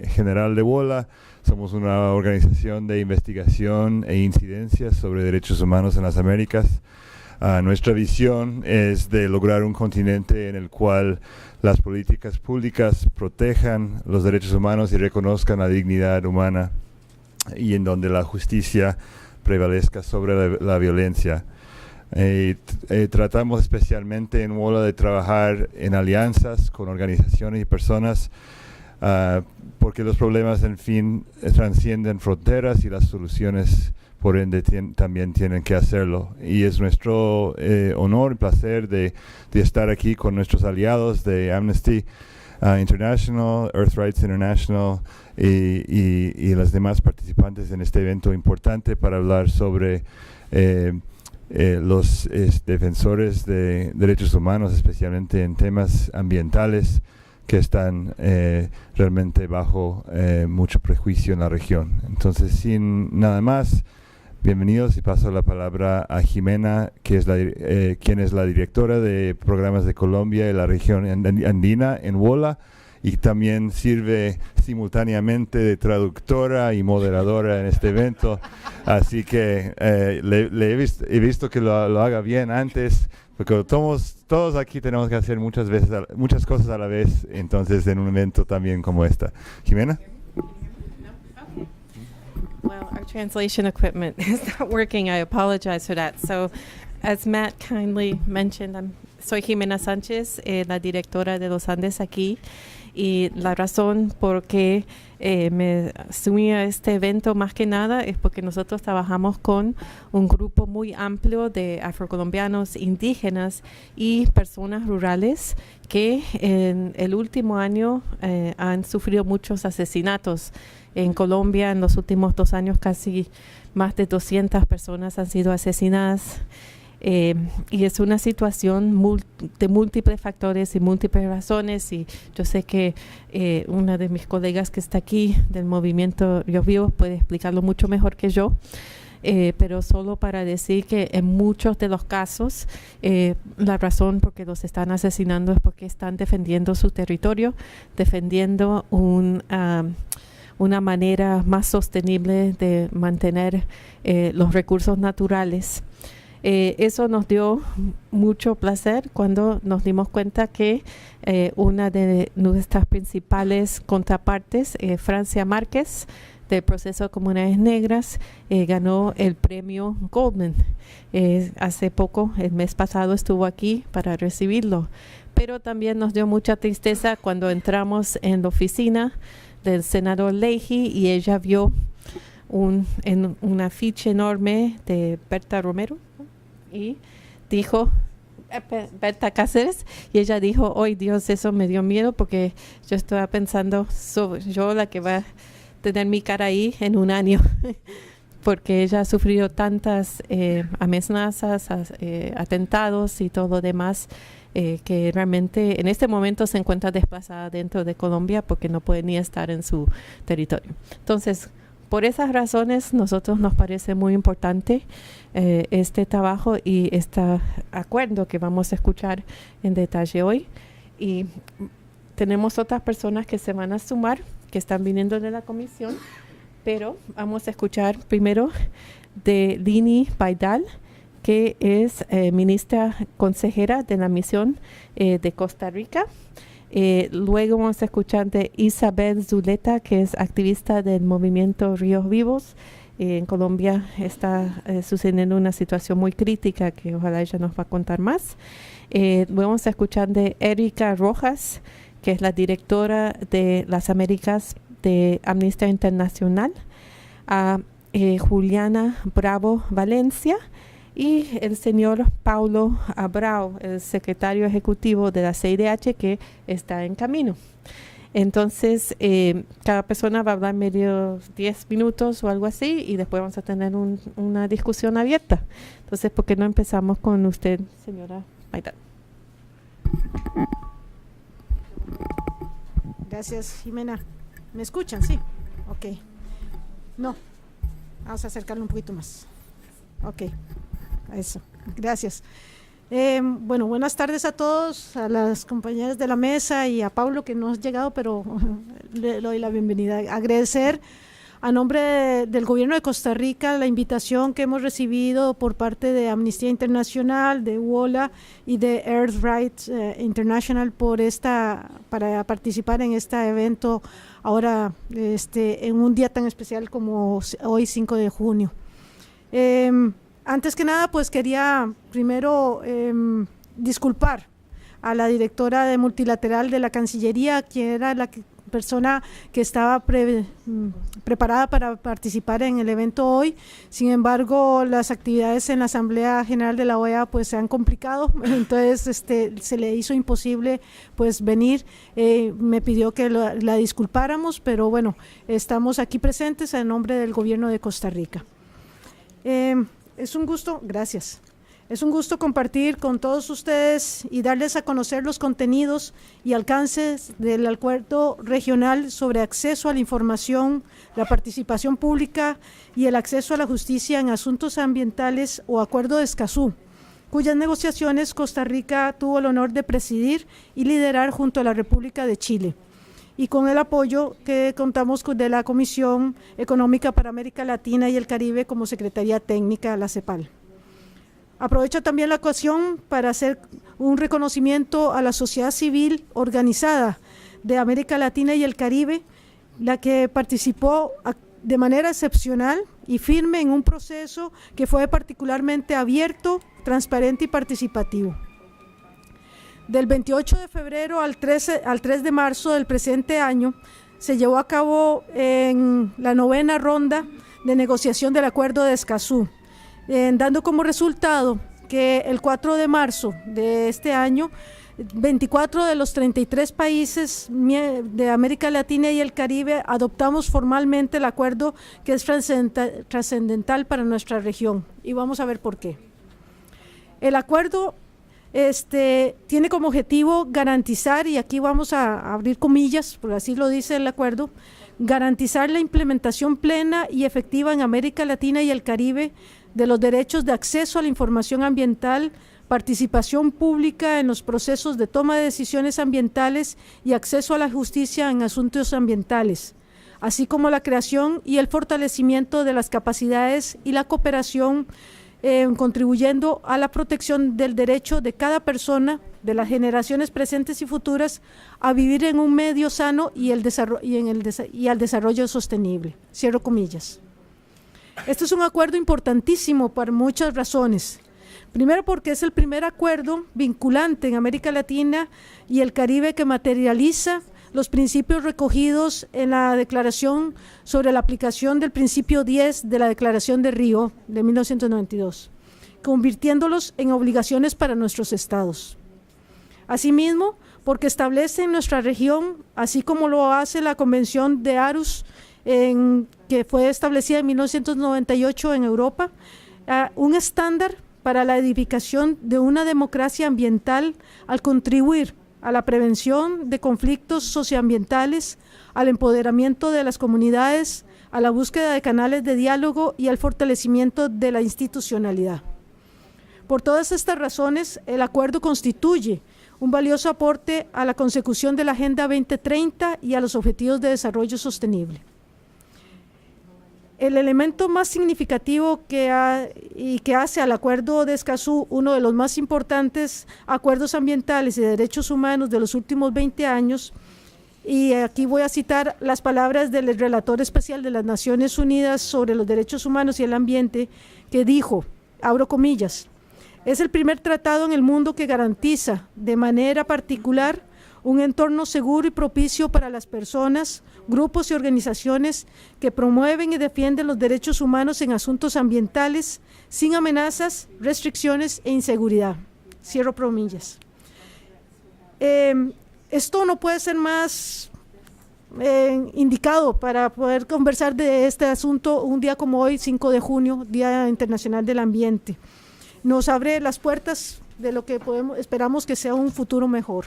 general de WOLA. Somos una organización de investigación e incidencias sobre derechos humanos en las Américas. Nuestra visión es de lograr un continente en el cual las políticas públicas protejan los derechos humanos y reconozcan la dignidad humana, y en donde la justicia prevalezca sobre la violencia. Tratamos especialmente en WOLA de trabajar en alianzas con organizaciones y personas, porque los problemas, en fin, trascienden fronteras y las soluciones, por ende, también tienen que hacerlo. Y es nuestro honor y placer de estar aquí con nuestros aliados de Amnesty International, Earth Rights International y los demás participantes en este evento importante para hablar sobre los defensores de derechos humanos, especialmente en temas ambientales que están realmente bajo mucho prejuicio en la región. Entonces, sin nada más, bienvenidos, y paso la palabra a Jimena, que es quien es la directora de programas de Colombia y la región andina en WOLA, y también sirve simultáneamente de traductora y moderadora en este evento. Así que he visto que lo haga bien antes, porque todos aquí tenemos que hacer muchas cosas a la vez, entonces en un evento también como esta. Jimena. Well, our translation equipment is not working. I apologize for that. So, as Matt kindly mentioned, soy Jimena Sánchez, la directora de Los Andes aquí. Y la razón por qué me sumí a este evento más que nada es porque nosotros trabajamos con un grupo muy amplio de afrocolombianos, indígenas y personas rurales que en el último año han sufrido muchos asesinatos. En Colombia, en los últimos 2 años, casi más de 200 personas han sido asesinadas. Y es una situación de múltiples factores y múltiples razones, y yo sé que una de mis colegas que está aquí del movimiento Ríos Vivos puede explicarlo mucho mejor que yo, pero solo para decir que en muchos de los casos la razón por que los están asesinando es porque están defendiendo su territorio, defendiendo una manera más sostenible de mantener los recursos naturales. Eso nos dio mucho placer cuando nos dimos cuenta que una de nuestras principales contrapartes, Francia Márquez, del Proceso de Comunidades Negras, ganó el premio Goldman. Hace poco, el mes pasado, estuvo aquí para recibirlo. Pero también nos dio mucha tristeza cuando entramos en la oficina del senador Leahy y ella vio un afiche enorme de Berta Romero, y dijo, Berta Cáceres, y ella dijo, ¡ay Dios, eso me dio miedo! Porque yo estaba pensando, yo la que va a tener mi cara ahí en un año, porque ella ha sufrido tantas amenazas, atentados y todo lo demás, que realmente en este momento se encuentra desplazada dentro de Colombia porque no puede ni estar en su territorio. Entonces, por esas razones, nosotros nos parece muy importante este trabajo y este acuerdo que vamos a escuchar en detalle hoy. Y tenemos otras personas que se van a sumar, que están viniendo de la comisión, pero vamos a escuchar primero de Lini Baidal, que es ministra consejera de la misión de Costa Rica. Luego vamos a escuchar de Isabel Zuleta, que es activista del movimiento Ríos Vivos. En Colombia está sucediendo una situación muy crítica que ojalá ella nos va a contar más. Luego vamos a escuchar de Erika Rojas, que es la directora de las Américas de Amnistía Internacional, a Juliana Bravo Valencia, y el señor Paulo Abrao, el secretario ejecutivo de la CIDH, que está en camino. Entonces, cada persona va a hablar medio 10 minutos o algo así, y después vamos a tener una discusión abierta. Entonces, ¿por qué no empezamos con usted, señora Baidal? Gracias, Jimena. ¿Me escuchan? Sí. Ok. No. Vamos a acercarlo un poquito más. Ok. Eso. Gracias. Bueno, buenas tardes a todos, a las compañeras de la mesa y a Pablo que no ha llegado, pero le doy la bienvenida. Agradecer a nombre del Gobierno de Costa Rica la invitación que hemos recibido por parte de Amnistía Internacional, de WOLA y de Earth Rights International para participar en este evento ahora en un día tan especial como hoy, 5 de junio. Antes que nada, pues quería primero disculpar a la directora de multilateral de la Cancillería, quien era la persona que estaba preparada para participar en el evento hoy. Sin embargo, las actividades en la Asamblea General de la OEA pues se han complicado, entonces se le hizo imposible pues venir. Me pidió que la disculpáramos, pero bueno, estamos aquí presentes en nombre del Gobierno de Costa Rica. Es un gusto, gracias. Es un gusto compartir con todos ustedes y darles a conocer los contenidos y alcances del Acuerdo Regional sobre Acceso a la Información, la Participación Pública y el Acceso a la Justicia en Asuntos Ambientales o Acuerdo de Escazú, cuyas negociaciones Costa Rica tuvo el honor de presidir y liderar junto a la República de Chile, y con el apoyo que contamos de la Comisión Económica para América Latina y el Caribe como Secretaría Técnica, la CEPAL. Aprovecho también la ocasión para hacer un reconocimiento a la sociedad civil organizada de América Latina y el Caribe, la que participó de manera excepcional y firme en un proceso que fue particularmente abierto, transparente y participativo. Del 28 de febrero al 3 de marzo del presente año se llevó a cabo en la 9ª ronda de negociación del Acuerdo de Escazú, dando como resultado que el 4 de marzo de este año, 24 de los 33 países de América Latina y el Caribe adoptamos formalmente el acuerdo, que es trascendental para nuestra región, y vamos a ver por qué. El acuerdo tiene como objetivo garantizar, y aquí vamos a abrir comillas, porque así lo dice el acuerdo, garantizar la implementación plena y efectiva en América Latina y el Caribe de los derechos de acceso a la información ambiental, participación pública en los procesos de toma de decisiones ambientales y acceso a la justicia en asuntos ambientales, así como la creación y el fortalecimiento de las capacidades y la cooperación contribuyendo a la protección del derecho de cada persona, de las generaciones presentes y futuras, a vivir en un medio sano y al desarrollo sostenible. Cierro comillas. Este es un acuerdo importantísimo por muchas razones. Primero, porque es el primer acuerdo vinculante en América Latina y el Caribe que materializa los principios recogidos en la Declaración sobre la aplicación del principio 10 de la Declaración de Río de 1992, convirtiéndolos en obligaciones para nuestros estados. Asimismo, porque establece en nuestra región, así como lo hace la Convención de Aarhus, que fue establecida en 1998 en Europa, un estándar para la edificación de una democracia ambiental al contribuir a la prevención de conflictos socioambientales, al empoderamiento de las comunidades, a la búsqueda de canales de diálogo y al fortalecimiento de la institucionalidad. Por todas estas razones, el acuerdo constituye un valioso aporte a la consecución de la Agenda 2030 y a los Objetivos de Desarrollo Sostenible. El elemento más significativo que hace al Acuerdo de Escazú uno de los más importantes acuerdos ambientales y de derechos humanos de los últimos 20 años, y aquí voy a citar las palabras del relator especial de las Naciones Unidas sobre los derechos humanos y el ambiente, que dijo, abro comillas, es el primer tratado en el mundo que garantiza de manera particular un entorno seguro y propicio para las personas, grupos y organizaciones que promueven y defienden los derechos humanos en asuntos ambientales sin amenazas, restricciones e inseguridad. Cierro comillas. Esto no puede ser más indicado para poder conversar de este asunto un día como hoy, 5 de junio, Día Internacional del Ambiente. Nos abre las puertas de lo que esperamos que sea un futuro mejor.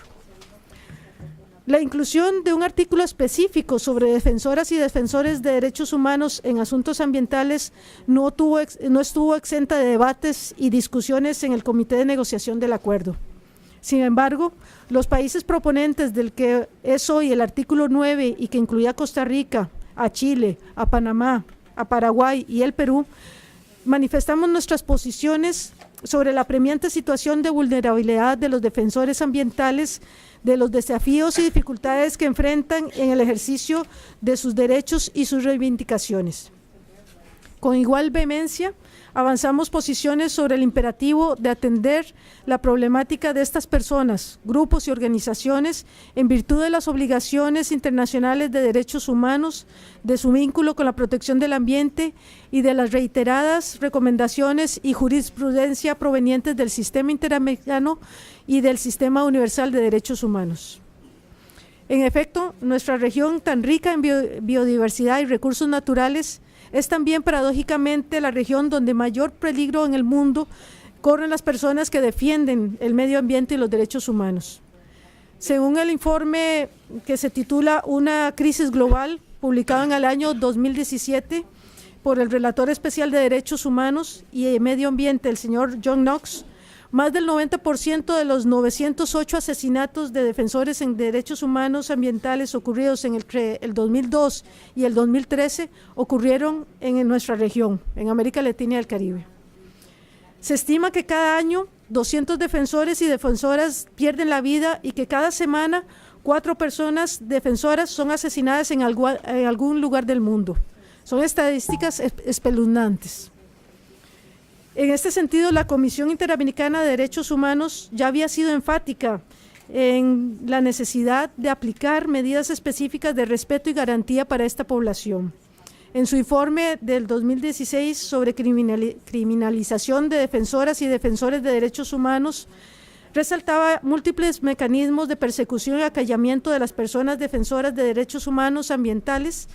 La inclusión de un artículo específico sobre defensoras y defensores de derechos humanos en asuntos ambientales no estuvo exenta de debates y discusiones en el Comité de Negociación del Acuerdo. Sin embargo, los países proponentes del que es hoy el artículo 9 y que incluía a Costa Rica, a Chile, a Panamá, a Paraguay y el Perú, manifestamos nuestras posiciones sobre la apremiante situación de vulnerabilidad de los defensores ambientales, de los desafíos y dificultades que enfrentan en el ejercicio de sus derechos y sus reivindicaciones. Con igual vehemencia, avanzamos posiciones sobre el imperativo de atender la problemática de estas personas, grupos y organizaciones en virtud de las obligaciones internacionales de derechos humanos, de su vínculo con la protección del ambiente y de las reiteradas recomendaciones y jurisprudencia provenientes del sistema interamericano y del Sistema Universal de Derechos Humanos. En efecto, nuestra región tan rica en biodiversidad y recursos naturales es también paradójicamente la región donde mayor peligro en el mundo corren las personas que defienden el medio ambiente y los derechos humanos. Según el informe que se titula Una crisis global, publicado en el año 2017 por el Relator Especial de Derechos Humanos y Medio Ambiente, el señor John Knox, más del 90% de los 908 asesinatos de defensores en derechos humanos ambientales ocurridos entre el 2002 y el 2013 ocurrieron en nuestra región, en América Latina y el Caribe. Se estima que cada año 200 defensores y defensoras pierden la vida y que cada semana 4 personas defensoras son asesinadas en algún lugar del mundo. Son estadísticas espeluznantes. En este sentido, la Comisión Interamericana de Derechos Humanos ya había sido enfática en la necesidad de aplicar medidas específicas de respeto y garantía para esta población. En su informe del 2016 sobre criminalización de defensoras y defensores de derechos humanos, resaltaba múltiples mecanismos de persecución y acallamiento de las personas defensoras de derechos humanos ambientales,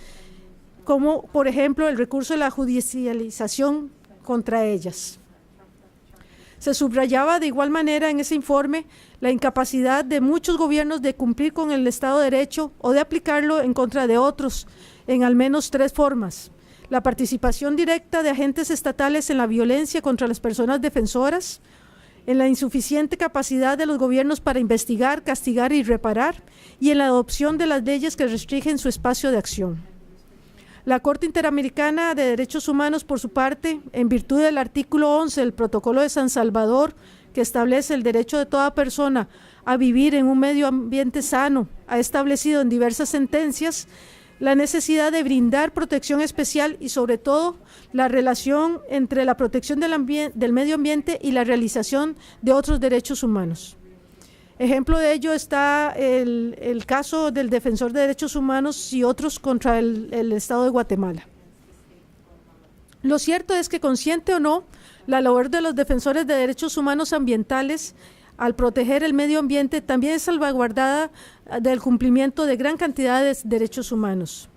como por ejemplo el recurso a la judicialización contra ellas. Se subrayaba de igual manera en ese informe la incapacidad de muchos gobiernos de cumplir con el Estado de Derecho o de aplicarlo en contra de otros, en al menos 3 formas: la participación directa de agentes estatales en la violencia contra las personas defensoras, en la insuficiente capacidad de los gobiernos para investigar, castigar y reparar, y en la adopción de las leyes que restringen su espacio de acción. La Corte Interamericana de Derechos Humanos, por su parte, en virtud del artículo 11 del Protocolo de San Salvador, que establece el derecho de toda persona a vivir en un medio ambiente sano, ha establecido en diversas sentencias la necesidad de brindar protección especial y, sobre todo, la relación entre la protección del medio ambiente y la realización de otros derechos humanos. Ejemplo de ello está el caso del defensor de derechos humanos y otros contra el Estado de Guatemala. Lo cierto es que, consciente o no, la labor de los defensores de derechos humanos ambientales al proteger el medio ambiente también es salvaguardada del cumplimiento de gran cantidad de derechos humanos.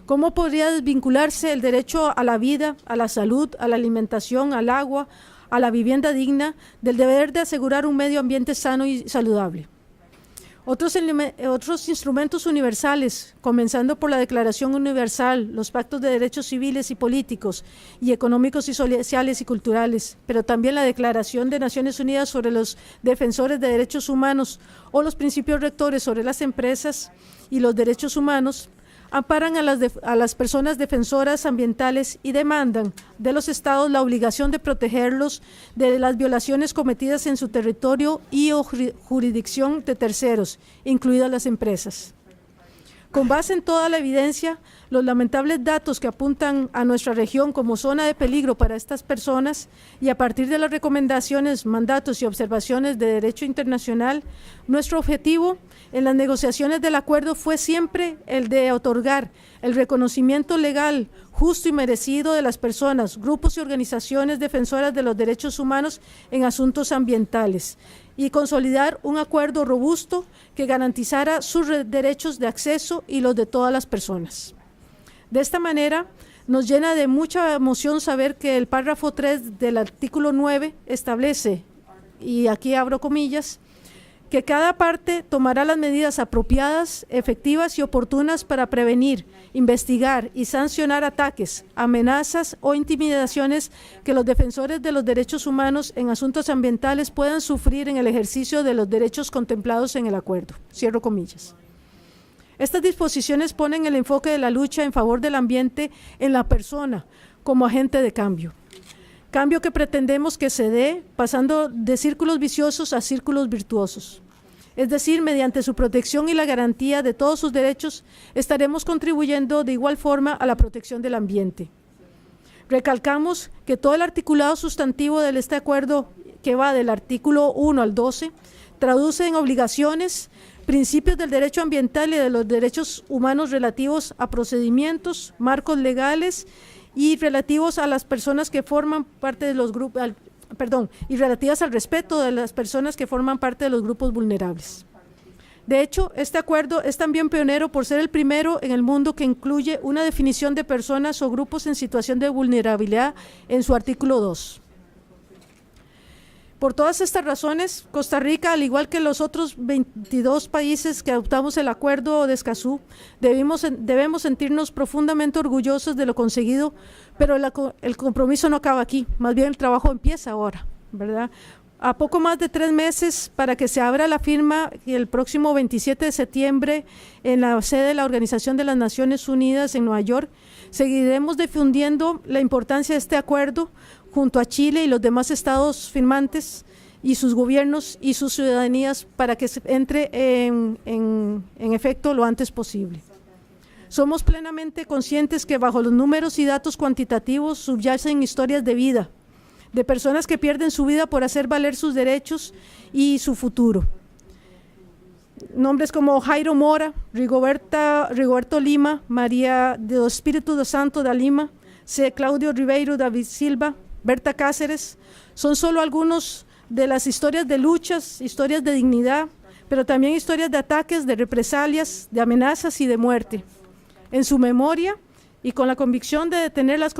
¿Cómo podría desvincularse el derecho a la vida, a la salud, a la alimentación, al agua, a la vivienda digna, del deber de asegurar un medio ambiente sano y saludable? Otros instrumentos universales, comenzando por la Declaración Universal, los pactos de derechos civiles y políticos y económicos y sociales y culturales, pero también la Declaración de Naciones Unidas sobre los defensores de derechos humanos o los principios rectores sobre las empresas y los derechos humanos, amparan a las personas defensoras ambientales y demandan de los estados la obligación de protegerlos de las violaciones cometidas en su territorio y o jurisdicción de terceros, incluidas las empresas. Con base en toda la evidencia, los lamentables datos que apuntan a nuestra región como zona de peligro para estas personas y a partir de las recomendaciones, mandatos y observaciones de derecho internacional, nuestro objetivo en las negociaciones del acuerdo fue siempre el de otorgar el reconocimiento legal, justo y merecido de las personas, grupos y organizaciones defensoras de los derechos humanos en asuntos ambientales y consolidar un acuerdo robusto que garantizara sus derechos de acceso y los de todas las personas. De esta manera, nos llena de mucha emoción saber que el párrafo 3 del artículo 9 establece, y aquí abro comillas, que cada parte tomará las medidas apropiadas, efectivas y oportunas para prevenir, investigar y sancionar ataques, amenazas o intimidaciones que los defensores de los derechos humanos en asuntos ambientales puedan sufrir en el ejercicio de los derechos contemplados en el acuerdo. Cierro comillas. Estas disposiciones ponen el enfoque de la lucha en favor del ambiente en la persona como agente de cambio. Cambio que pretendemos que se dé pasando de círculos viciosos a círculos virtuosos. Es decir, mediante su protección y la garantía de todos sus derechos, estaremos contribuyendo de igual forma a la protección del ambiente. Recalcamos que todo el articulado sustantivo de este acuerdo, que va del artículo 1 al 12, traduce en obligaciones, principios del derecho ambiental y de los derechos humanos relativos a procedimientos, marcos legales y relativos a las personas que forman parte de los grupos, y relativas al respeto de las personas que forman parte de los grupos vulnerables. De hecho, este acuerdo es también pionero por ser el primero en el mundo que incluye una definición de personas o grupos en situación de vulnerabilidad en su artículo 2. Por todas estas razones, Costa Rica, al igual que los otros 22 países que adoptamos el Acuerdo de Escazú, debemos sentirnos profundamente orgullosos de lo conseguido, pero el compromiso no acaba aquí, más bien el trabajo empieza ahora, ¿verdad? A poco más de 3 meses para que se abra la firma el próximo 27 de septiembre en la sede de la Organización de las Naciones Unidas en Nueva York, seguiremos difundiendo la importancia de este acuerdo junto a Chile y los demás estados firmantes y sus gobiernos y sus ciudadanías para que se entre en efecto lo antes posible. Somos plenamente conscientes que bajo los números y datos cuantitativos subyacen historias de vida, de personas que pierden su vida por hacer valer sus derechos y su futuro. Nombres como Jairo Mora, Rigoberto Lima, María do Espírito Santo da Lima, C. Claudio Ribeiro David Silva, Berta Cáceres, son solo algunos de las historias de luchas, historias de dignidad, pero también historias de ataques, de represalias, de amenazas y de muerte. En su memoria y con la convicción de detener las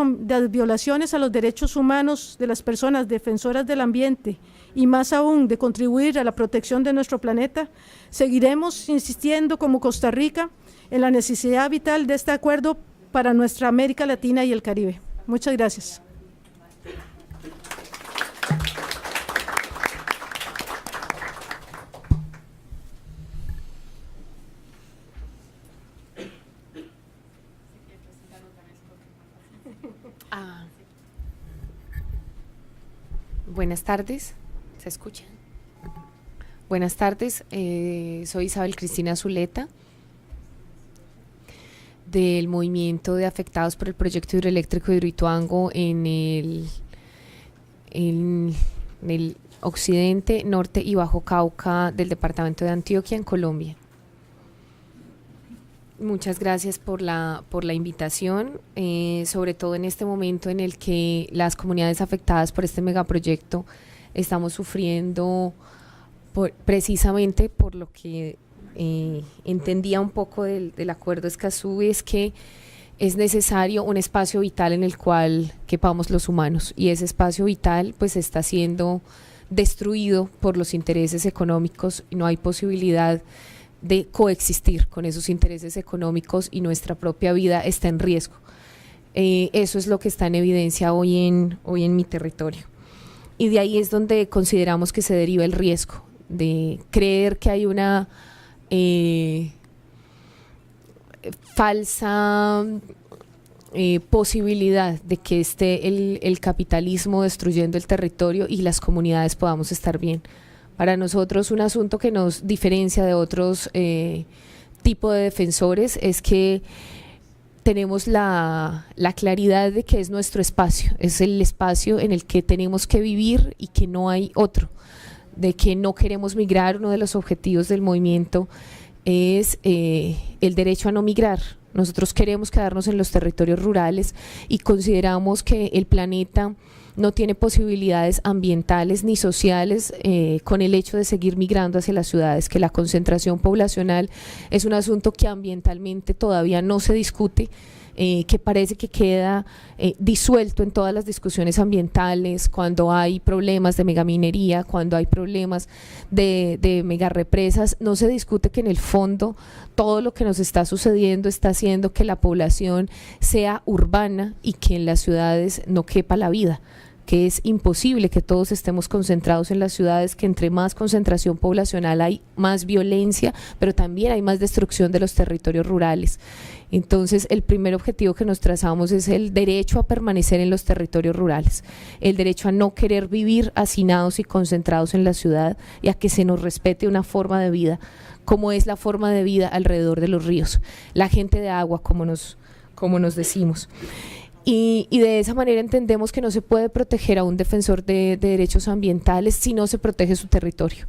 violaciones a los derechos humanos de las personas defensoras del ambiente y más aún de contribuir a la protección de nuestro planeta, seguiremos insistiendo como Costa Rica en la necesidad vital de este acuerdo para nuestra América Latina y el Caribe. Muchas gracias. Buenas tardes, ¿se escucha? Buenas tardes, soy Isabel Cristina Zuleta del Movimiento de Afectados por el Proyecto Hidroeléctrico de Hidroituango en el occidente, norte y Bajo Cauca del departamento de Antioquia, en Colombia. Muchas gracias por la invitación, sobre todo en este momento en el que las comunidades afectadas por este megaproyecto estamos sufriendo precisamente por lo que entendía un poco del Acuerdo Escazú, es que es necesario un espacio vital en el cual quepamos los humanos, y ese espacio vital pues está siendo destruido por los intereses económicos y no hay posibilidad de coexistir con esos intereses económicos y nuestra propia vida está en riesgo. Eso es lo que está en evidencia hoy en mi territorio. Y de ahí es donde consideramos que se deriva el riesgo de creer que hay una falsa posibilidad de que esté el capitalismo destruyendo el territorio y las comunidades podamos estar bien. Para nosotros un asunto que nos diferencia de otros tipos de defensores es que tenemos la claridad de que es nuestro espacio, es el espacio en el que tenemos que vivir y que no hay otro, de que no queremos migrar. Uno de los objetivos del movimiento es el derecho a no migrar. Nosotros queremos quedarnos en los territorios rurales y consideramos que el planeta no tiene posibilidades ambientales ni sociales con el hecho de seguir migrando hacia las ciudades, que la concentración poblacional es un asunto que ambientalmente todavía no se discute, que parece que queda disuelto en todas las discusiones ambientales, cuando hay problemas de megaminería, cuando hay problemas de megarepresas. No se discute que en el fondo todo lo que nos está sucediendo está haciendo que la población sea urbana y que en las ciudades no quepa la vida, que es imposible que todos estemos concentrados en las ciudades, que entre más concentración poblacional hay más violencia, pero también hay más destrucción de los territorios rurales. Entonces, el primer objetivo que nos trazamos es el derecho a permanecer en los territorios rurales, el derecho a no querer vivir hacinados y concentrados en la ciudad, y a que se nos respete una forma de vida, como es la forma de vida alrededor de los ríos, la gente de agua, como nos decimos. Y de esa manera entendemos que no se puede proteger a un defensor de derechos ambientales si no se protege su territorio,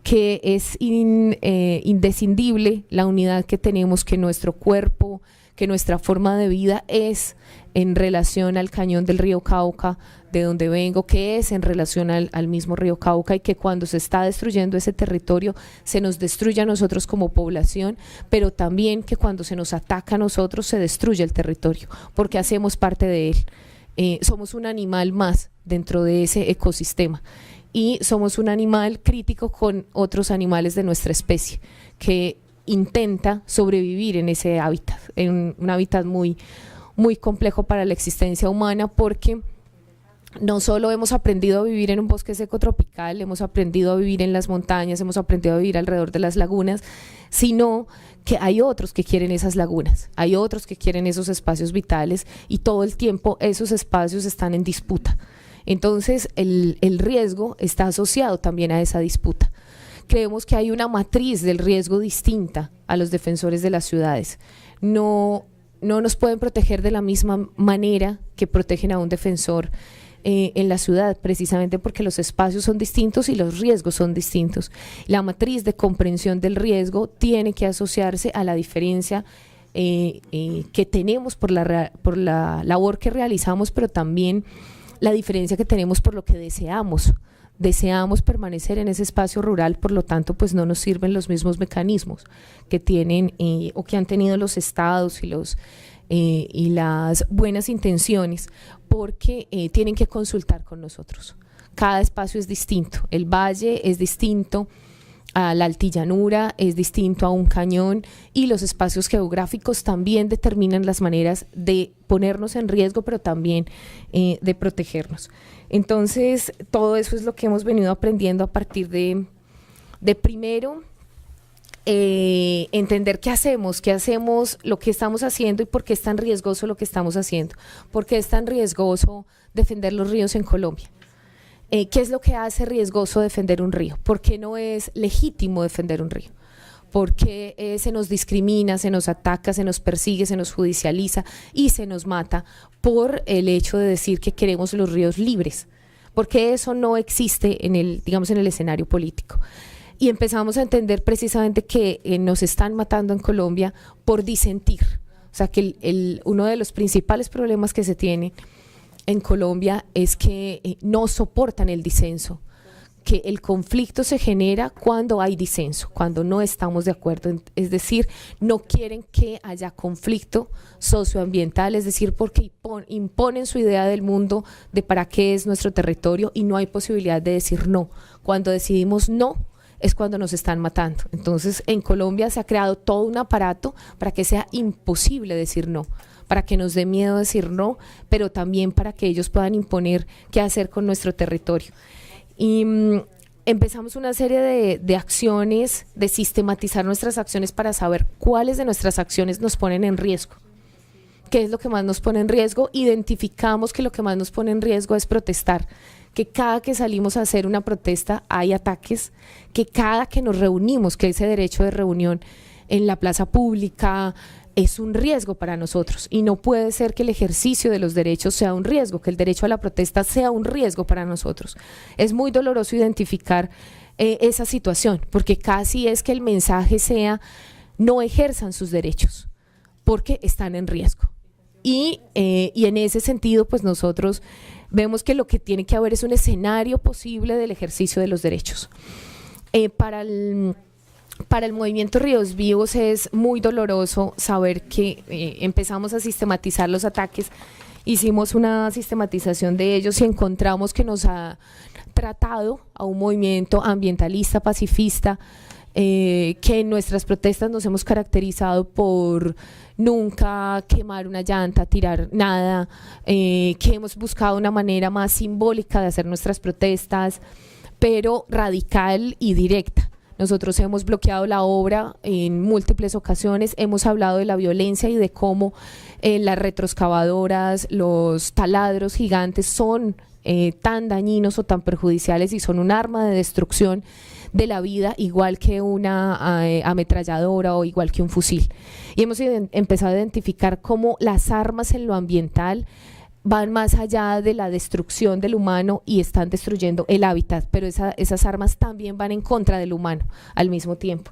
que es indescindible la unidad que tenemos, que nuestro cuerpo, que nuestra forma de vida es en relación al cañón del río Cauca, de donde vengo, que es en relación al mismo río Cauca, y que cuando se está destruyendo ese territorio se nos destruye a nosotros como población, pero también que cuando se nos ataca a nosotros se destruye el territorio, porque hacemos parte de él. Somos un animal más dentro de ese ecosistema, y somos un animal crítico con otros animales de nuestra especie, que intenta sobrevivir en ese hábitat, en un hábitat muy, muy complejo para la existencia humana, porque no solo hemos aprendido a vivir en un bosque seco tropical, hemos aprendido a vivir en las montañas, hemos aprendido a vivir alrededor de las lagunas, sino que hay otros que quieren esas lagunas, hay otros que quieren esos espacios vitales, y todo el tiempo esos espacios están en disputa. Entonces el riesgo está asociado también a esa disputa. Creemos que hay una matriz del riesgo distinta a los defensores de las ciudades. No nos pueden proteger de la misma manera que protegen a un defensor en la ciudad, precisamente porque los espacios son distintos y los riesgos son distintos. La matriz de comprensión del riesgo tiene que asociarse a la diferencia que tenemos por la labor que realizamos, pero también la diferencia que tenemos por lo que deseamos. Deseamos permanecer en ese espacio rural, por lo tanto pues no nos sirven los mismos mecanismos que tienen o que han tenido los estados y las buenas intenciones, porque tienen que consultar con nosotros. Cada espacio es distinto, el valle es distinto a la altillanura, es distinto a un cañón, y los espacios geográficos también determinan las maneras de ponernos en riesgo, pero también de protegernos. Entonces, todo eso es lo que hemos venido aprendiendo a partir de primero, entender qué hacemos, lo que estamos haciendo y por qué es tan riesgoso lo que estamos haciendo, por qué es tan riesgoso defender los ríos en Colombia. ¿Qué es lo que hace riesgoso defender un río? ¿Por qué no es legítimo defender un río? ¿Por qué se nos discrimina, se nos ataca, se nos persigue, se nos judicializa y se nos mata por el hecho de decir que queremos los ríos libres? Porque eso no existe en el escenario político. Y empezamos a entender precisamente que nos están matando en Colombia por disentir. O sea, que uno de los principales problemas que se tiene en Colombia es que no soportan el disenso, que el conflicto se genera cuando hay disenso, cuando no estamos de acuerdo, es decir, no quieren que haya conflicto socioambiental, es decir, porque imponen su idea del mundo de para qué es nuestro territorio, y no hay posibilidad de decir no. Cuando decidimos no, es cuando nos están matando. Entonces, en Colombia se ha creado todo un aparato para que sea imposible decir no, para que nos dé miedo decir no, pero también para que ellos puedan imponer qué hacer con nuestro territorio. Y empezamos una serie de acciones, de sistematizar nuestras acciones para saber cuáles de nuestras acciones nos ponen en riesgo. ¿Qué es lo que más nos pone en riesgo? Identificamos que lo que más nos pone en riesgo es protestar, que cada que salimos a hacer una protesta hay ataques, que cada que nos reunimos, que ese derecho de reunión en la plaza pública es un riesgo para nosotros, y no puede ser que el ejercicio de los derechos sea un riesgo, que el derecho a la protesta sea un riesgo para nosotros. Es muy doloroso identificar esa situación, porque casi es que el mensaje sea no ejerzan sus derechos porque están en riesgo. Y en ese sentido, pues nosotros vemos que lo que tiene que haber es un escenario posible del ejercicio de los derechos. Para Para el movimiento Ríos Vivos es muy doloroso saber que empezamos a sistematizar los ataques, hicimos una sistematización de ellos y encontramos que nos ha tratado a un movimiento ambientalista, pacifista, que en nuestras protestas nos hemos caracterizado por nunca quemar una llanta, tirar nada, que hemos buscado una manera más simbólica de hacer nuestras protestas, pero radical y directa. Nosotros hemos bloqueado la obra en múltiples ocasiones, hemos hablado de la violencia y de cómo las retroexcavadoras, los taladros gigantes son tan dañinos o tan perjudiciales y son un arma de destrucción de la vida, igual que una ametralladora o igual que un fusil. Y hemos empezado a identificar cómo las armas en lo ambiental van más allá de la destrucción del humano y están destruyendo el hábitat, pero esas armas también van en contra del humano al mismo tiempo.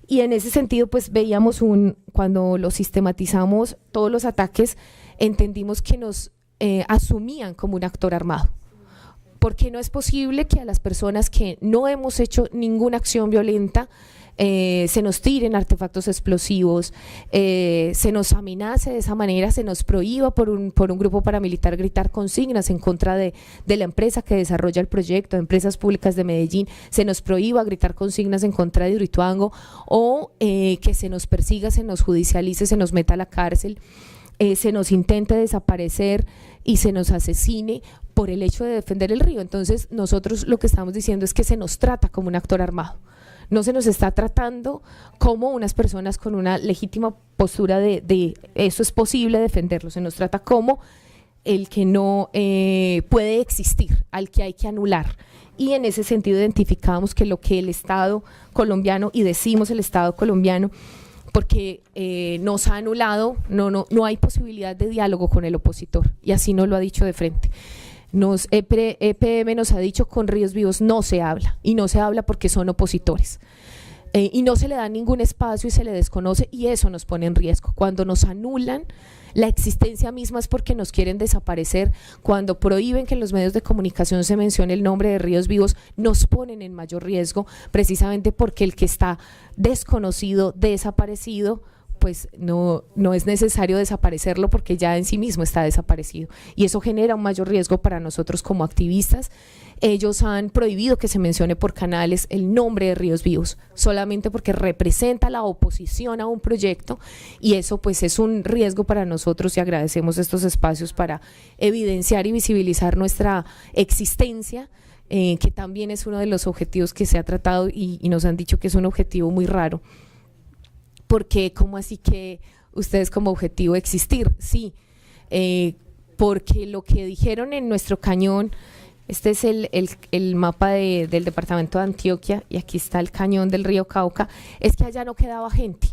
Y en ese sentido, pues veíamos cuando lo sistematizamos, todos los ataques, entendimos que nos asumían como un actor armado. Porque no es posible que a las personas que no hemos hecho ninguna acción violenta se nos tiren artefactos explosivos, se nos amenace de esa manera, se nos prohíba por un grupo paramilitar gritar consignas en contra de la empresa que desarrolla el proyecto, de Empresas Públicas de Medellín, se nos prohíba gritar consignas en contra de Hidroituango o que se nos persiga, se nos judicialice, se nos meta a la cárcel, se nos intente desaparecer y se nos asesine por el hecho de defender el río. Entonces nosotros lo que estamos diciendo es que se nos trata como un actor armado, no se nos está tratando como unas personas con una legítima postura de eso es posible defenderlo, se nos trata como el que no puede existir, al que hay que anular. Y en ese sentido identificamos que lo que el Estado colombiano, y decimos el Estado colombiano porque nos ha anulado, no hay posibilidad de diálogo con el opositor, y así nos lo ha dicho de frente. EPM nos ha dicho con Ríos Vivos no se habla, y no se habla porque son opositores, y no se le da ningún espacio y se le desconoce, y eso nos pone en riesgo. Cuando nos anulan la existencia misma es porque nos quieren desaparecer. Cuando prohíben que en los medios de comunicación se mencione el nombre de Ríos Vivos, nos ponen en mayor riesgo, precisamente porque el que está desconocido, desaparecido, pues no es necesario desaparecerlo porque ya en sí mismo está desaparecido, y eso genera un mayor riesgo para nosotros como activistas. Ellos han prohibido que se mencione por canales el nombre de Ríos Vivos, solamente porque representa la oposición a un proyecto, y eso pues es un riesgo para nosotros, y agradecemos estos espacios para evidenciar y visibilizar nuestra existencia, que también es uno de los objetivos que se ha tratado y nos han dicho que es un objetivo muy raro. Porque ¿cómo así que ustedes como objetivo existir? Sí, porque lo que dijeron en nuestro cañón, este es el mapa del departamento de Antioquia, y aquí está el cañón del río Cauca, es que allá no quedaba gente,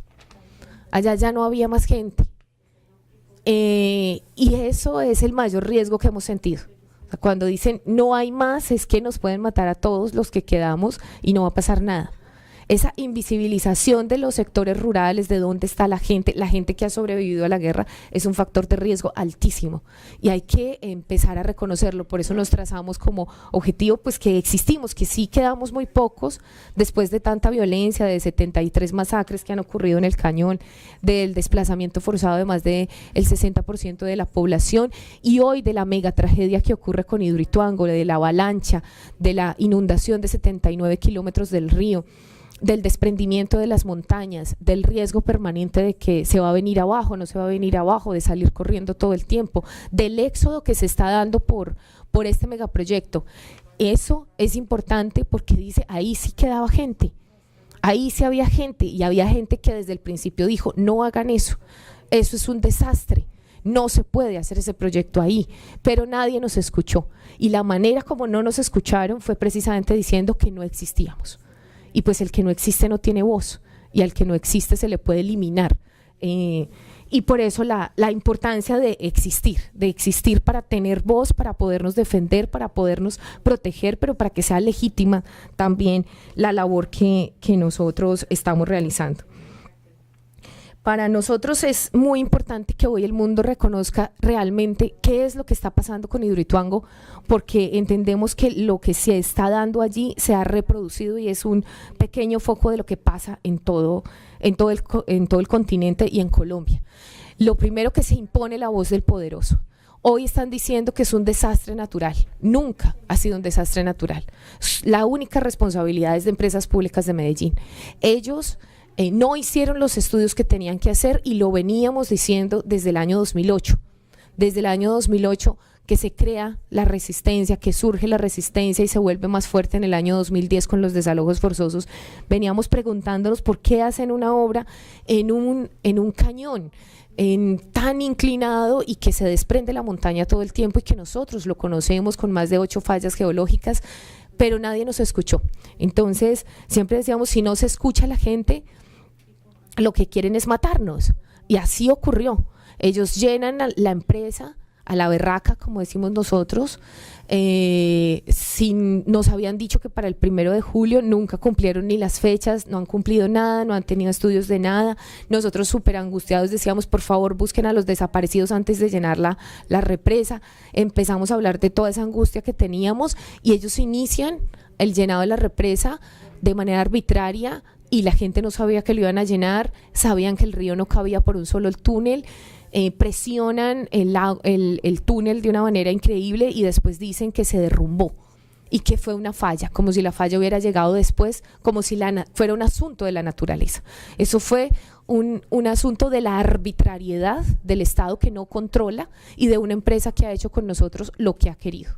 allá ya no había más gente, y eso es el mayor riesgo que hemos sentido. Cuando dicen no hay más, es que nos pueden matar a todos los que quedamos y no va a pasar nada. Esa invisibilización de los sectores rurales, de dónde está la gente que ha sobrevivido a la guerra, es un factor de riesgo altísimo, y hay que empezar a reconocerlo. Por eso nos trazamos como objetivo pues que existimos, que sí quedamos muy pocos después de tanta violencia, de 73 masacres que han ocurrido en el cañón, del desplazamiento forzado de más del 60% de la población, y hoy de la mega tragedia que ocurre con Hidroituango, de la avalancha, de la inundación de 79 kilómetros del río, del desprendimiento de las montañas, del riesgo permanente de que se va a venir abajo, no se va a venir abajo, de salir corriendo todo el tiempo, del éxodo que se está dando por este megaproyecto. Eso es importante porque dice, ahí sí quedaba gente, ahí sí había gente, y había gente que desde el principio dijo, no hagan eso es un desastre, no se puede hacer ese proyecto ahí, pero nadie nos escuchó, y la manera como no nos escucharon fue precisamente diciendo que no existíamos. Y pues el que no existe no tiene voz, y al que no existe se le puede eliminar, y por eso la importancia de existir para tener voz, para podernos defender, para podernos proteger, pero para que sea legítima también la labor que nosotros estamos realizando. Para nosotros es muy importante que hoy el mundo reconozca realmente qué es lo que está pasando con Hidroituango, porque entendemos que lo que se está dando allí se ha reproducido y es un pequeño foco de lo que pasa en todo el continente y en Colombia. Lo primero, que se impone la voz del poderoso. Hoy están diciendo que es un desastre natural. Nunca ha sido un desastre natural. La única responsabilidad es de Empresas Públicas de Medellín. Ellos no hicieron los estudios que tenían que hacer y lo veníamos diciendo desde el año 2008. Desde el año 2008 que se crea la resistencia, que surge la resistencia y se vuelve más fuerte en el año 2010 con los desalojos forzosos. Veníamos preguntándonos por qué hacen una obra en un cañón tan inclinado y que se desprende la montaña todo el tiempo y que nosotros lo conocemos con más de 8 fallas geológicas, pero nadie nos escuchó. Entonces siempre decíamos, si no se escucha a la gente, lo que quieren es matarnos, y así ocurrió. Ellos llenan a la empresa a la berraca, como decimos nosotros. Nos habían dicho que para el 1 de julio, nunca cumplieron ni las fechas, no han cumplido nada, no han tenido estudios de nada. Nosotros súper angustiados decíamos, por favor busquen a los desaparecidos antes de llenar la represa. Empezamos a hablar de toda esa angustia que teníamos y ellos inician el llenado de la represa de manera arbitraria y la gente no sabía que lo iban a llenar, sabían que el río no cabía por un solo túnel. Presionan el túnel de una manera increíble y después dicen que se derrumbó y que fue una falla, como si la falla hubiera llegado después, como si fuera un asunto de la naturaleza. Eso fue un asunto de la arbitrariedad del Estado que no controla y de una empresa que ha hecho con nosotros lo que ha querido.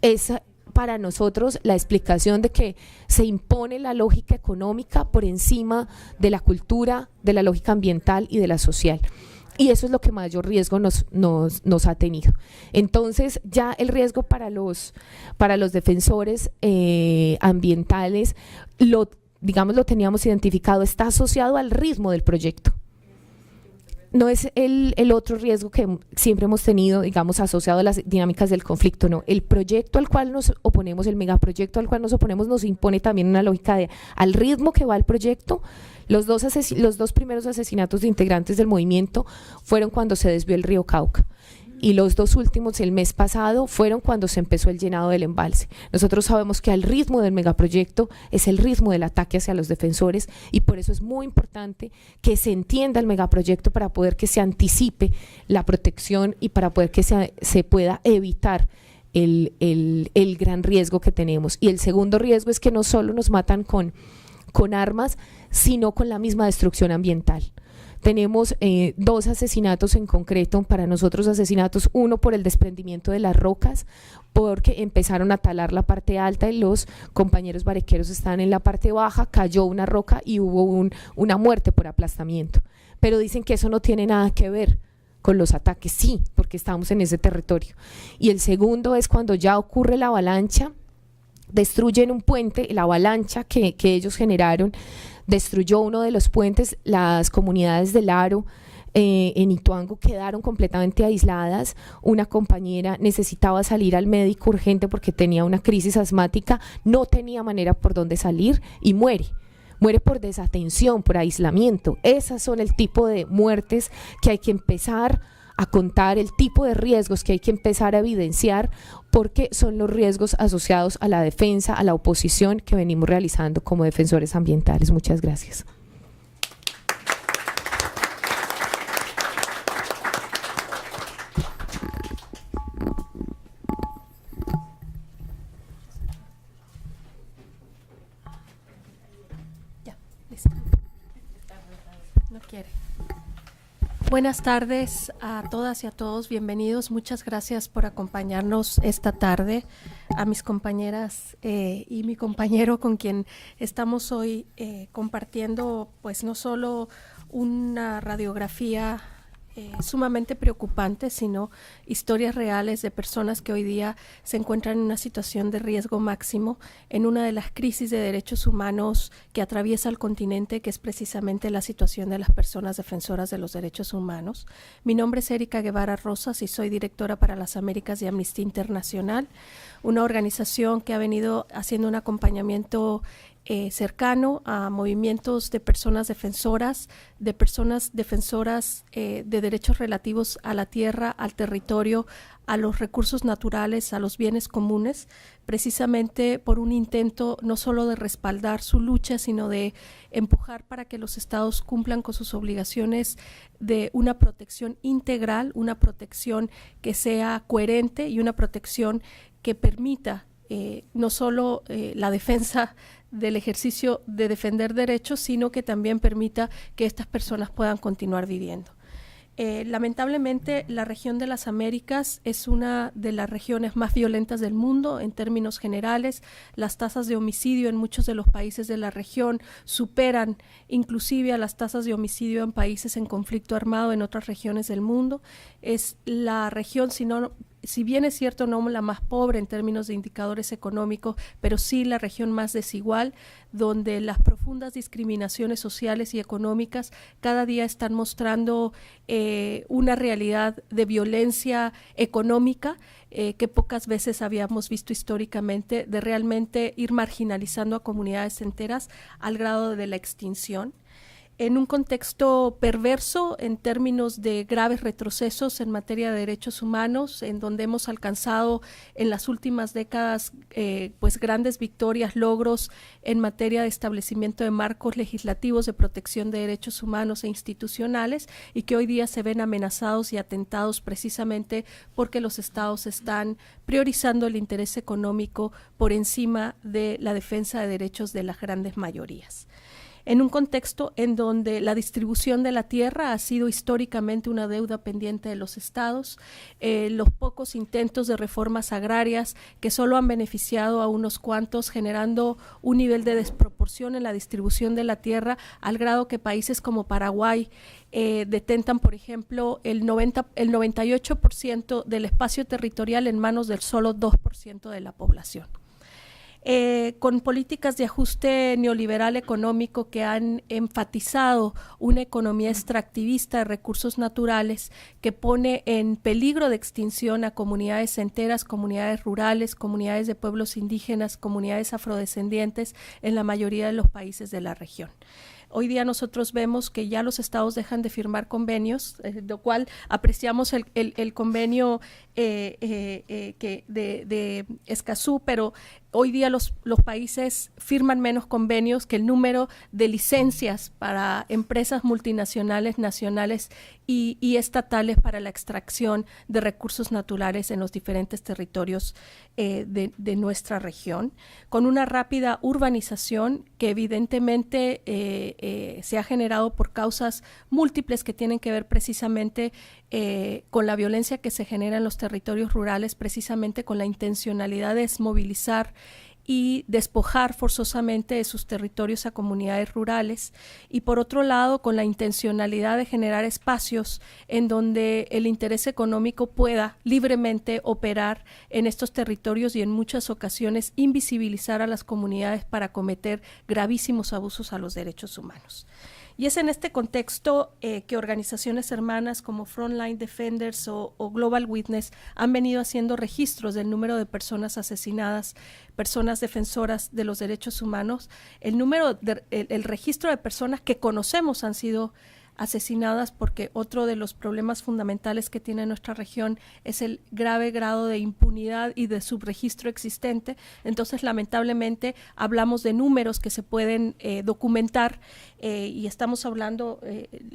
Esa para nosotros la explicación de que se impone la lógica económica por encima de la cultura, de la lógica ambiental y de la social. Y eso es lo que mayor riesgo nos ha tenido. Entonces ya el riesgo para los defensores ambientales, lo teníamos identificado, está asociado al ritmo del proyecto. No es el otro riesgo que siempre hemos tenido, digamos, asociado a las dinámicas del conflicto, no. El proyecto al cual nos oponemos, el megaproyecto al cual nos oponemos, nos impone también una lógica al ritmo que va el proyecto. Los dos primeros asesinatos de integrantes del movimiento fueron cuando se desvió el río Cauca. Y los 2 últimos, el mes pasado, fueron cuando se empezó el llenado del embalse. Nosotros sabemos que el ritmo del megaproyecto es el ritmo del ataque hacia los defensores y por eso es muy importante que se entienda el megaproyecto para poder que se anticipe la protección y para poder que se pueda evitar el gran riesgo que tenemos. Y el segundo riesgo es que no solo nos matan con armas, sino con la misma destrucción ambiental. Tenemos 2 asesinatos en concreto, para nosotros asesinatos, uno por el desprendimiento de las rocas, porque empezaron a talar la parte alta y los compañeros barequeros están en la parte baja, cayó una roca y hubo una muerte por aplastamiento. Pero dicen que eso no tiene nada que ver con los ataques, sí, porque estamos en ese territorio. Y el segundo es cuando ya ocurre la avalancha, destruyen un puente, la avalancha que ellos generaron, destruyó uno de los puentes, las comunidades del Aro en Ituango quedaron completamente aisladas. Una compañera necesitaba salir al médico urgente porque tenía una crisis asmática, no tenía manera por dónde salir y muere por desatención, por aislamiento. Esas son el tipo de muertes que hay que empezar a contar, el tipo de riesgos que hay que empezar a evidenciar, porque son los riesgos asociados a la defensa, a la oposición que venimos realizando como defensores ambientales. Muchas gracias. Ya, listo. No quiere. Buenas tardes a todas y a todos, bienvenidos, muchas gracias por acompañarnos esta tarde, a mis compañeras y mi compañero con quien estamos hoy compartiendo pues no solo una radiografía sumamente preocupantes, sino historias reales de personas que hoy día se encuentran en una situación de riesgo máximo, en una de las crisis de derechos humanos que atraviesa el continente, que es precisamente la situación de las personas defensoras de los derechos humanos. Mi nombre es Erika Guevara Rosas y soy directora para las Américas de Amnistía Internacional, una organización que ha venido haciendo un acompañamiento cercano a movimientos de personas defensoras de derechos relativos a la tierra, al territorio, a los recursos naturales, a los bienes comunes, precisamente por un intento no solo de respaldar su lucha, sino de empujar para que los estados cumplan con sus obligaciones de una protección integral, una protección que sea coherente y una protección que permita no solo la defensa del ejercicio de defender derechos, sino que también permita que estas personas puedan continuar viviendo. Lamentablemente, la región de las Américas es una de las regiones más violentas del mundo en términos generales. Las tasas de homicidio en muchos de los países de la región superan inclusive a las tasas de homicidio en países en conflicto armado en otras regiones del mundo. Es la región, si bien es cierto, no la más pobre en términos de indicadores económicos, pero sí la región más desigual, donde las profundas discriminaciones sociales y económicas cada día están mostrando una realidad de violencia económica que pocas veces habíamos visto históricamente, de realmente ir marginalizando a comunidades enteras al grado de la extinción. En un contexto perverso en términos de graves retrocesos en materia de derechos humanos, en donde hemos alcanzado en las últimas décadas pues grandes victorias, logros en materia de establecimiento de marcos legislativos de protección de derechos humanos e institucionales, y que hoy día se ven amenazados y atentados precisamente porque los estados están priorizando el interés económico por encima de la defensa de derechos de las grandes mayorías. En un contexto en donde la distribución de la tierra ha sido históricamente una deuda pendiente de los estados, los pocos intentos de reformas agrarias que solo han beneficiado a unos cuantos, generando un nivel de desproporción en la distribución de la tierra, al grado que países como Paraguay detentan, por ejemplo, el 98% del espacio territorial en manos del solo 2% de la población. Con políticas de ajuste neoliberal económico que han enfatizado una economía extractivista de recursos naturales que pone en peligro de extinción a comunidades enteras, comunidades rurales, comunidades de pueblos indígenas, comunidades afrodescendientes en la mayoría de los países de la región. Hoy día nosotros vemos que ya los estados dejan de firmar convenios, lo cual apreciamos el convenio de Escazú, pero hoy día los países firman menos convenios, que el número de licencias para empresas multinacionales, nacionales y estatales para la extracción de recursos naturales en los diferentes territorios de nuestra región, con una rápida urbanización que evidentemente se ha generado por causas múltiples que tienen que ver precisamente con la violencia que se genera en los territorios rurales, precisamente con la intencionalidad de desmovilizar y despojar forzosamente de sus territorios a comunidades rurales, y por otro lado con la intencionalidad de generar espacios en donde el interés económico pueda libremente operar en estos territorios y en muchas ocasiones invisibilizar a las comunidades para cometer gravísimos abusos a los derechos humanos. Y es en este contexto que organizaciones hermanas como Frontline Defenders o Global Witness han venido haciendo registros del número de personas asesinadas, personas defensoras de los derechos humanos. El registro de personas que conocemos han sido asesinadas, porque otro de los problemas fundamentales que tiene nuestra región es el grave grado de impunidad y de subregistro existente. Entonces, lamentablemente, hablamos de números que se pueden documentar y estamos hablando,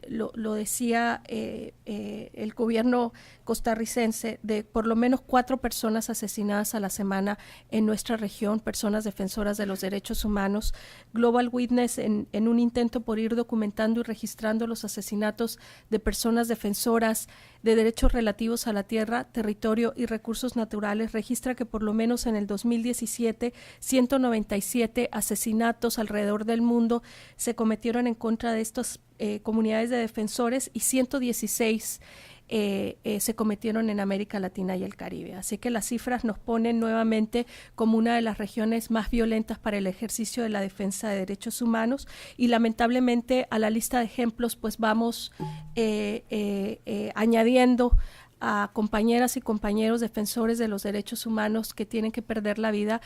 lo decía el gobierno costarricense, de por lo menos 4 personas asesinadas a la semana en nuestra región, personas defensoras de los derechos humanos. Global Witness, en un intento por ir documentando y registrando los asesinatos de personas defensoras de derechos relativos a la tierra, territorio y recursos naturales, registra que por lo menos en el 2017, 197 asesinatos alrededor del mundo se cometieron en contra de estas comunidades de defensores, y 116 se cometieron en América Latina y el Caribe. Así que las cifras nos ponen nuevamente como una de las regiones más violentas para el ejercicio de la defensa de derechos humanos, y lamentablemente a la lista de ejemplos pues vamos añadiendo a compañeras y compañeros defensores de los derechos humanos que tienen que perder la vida,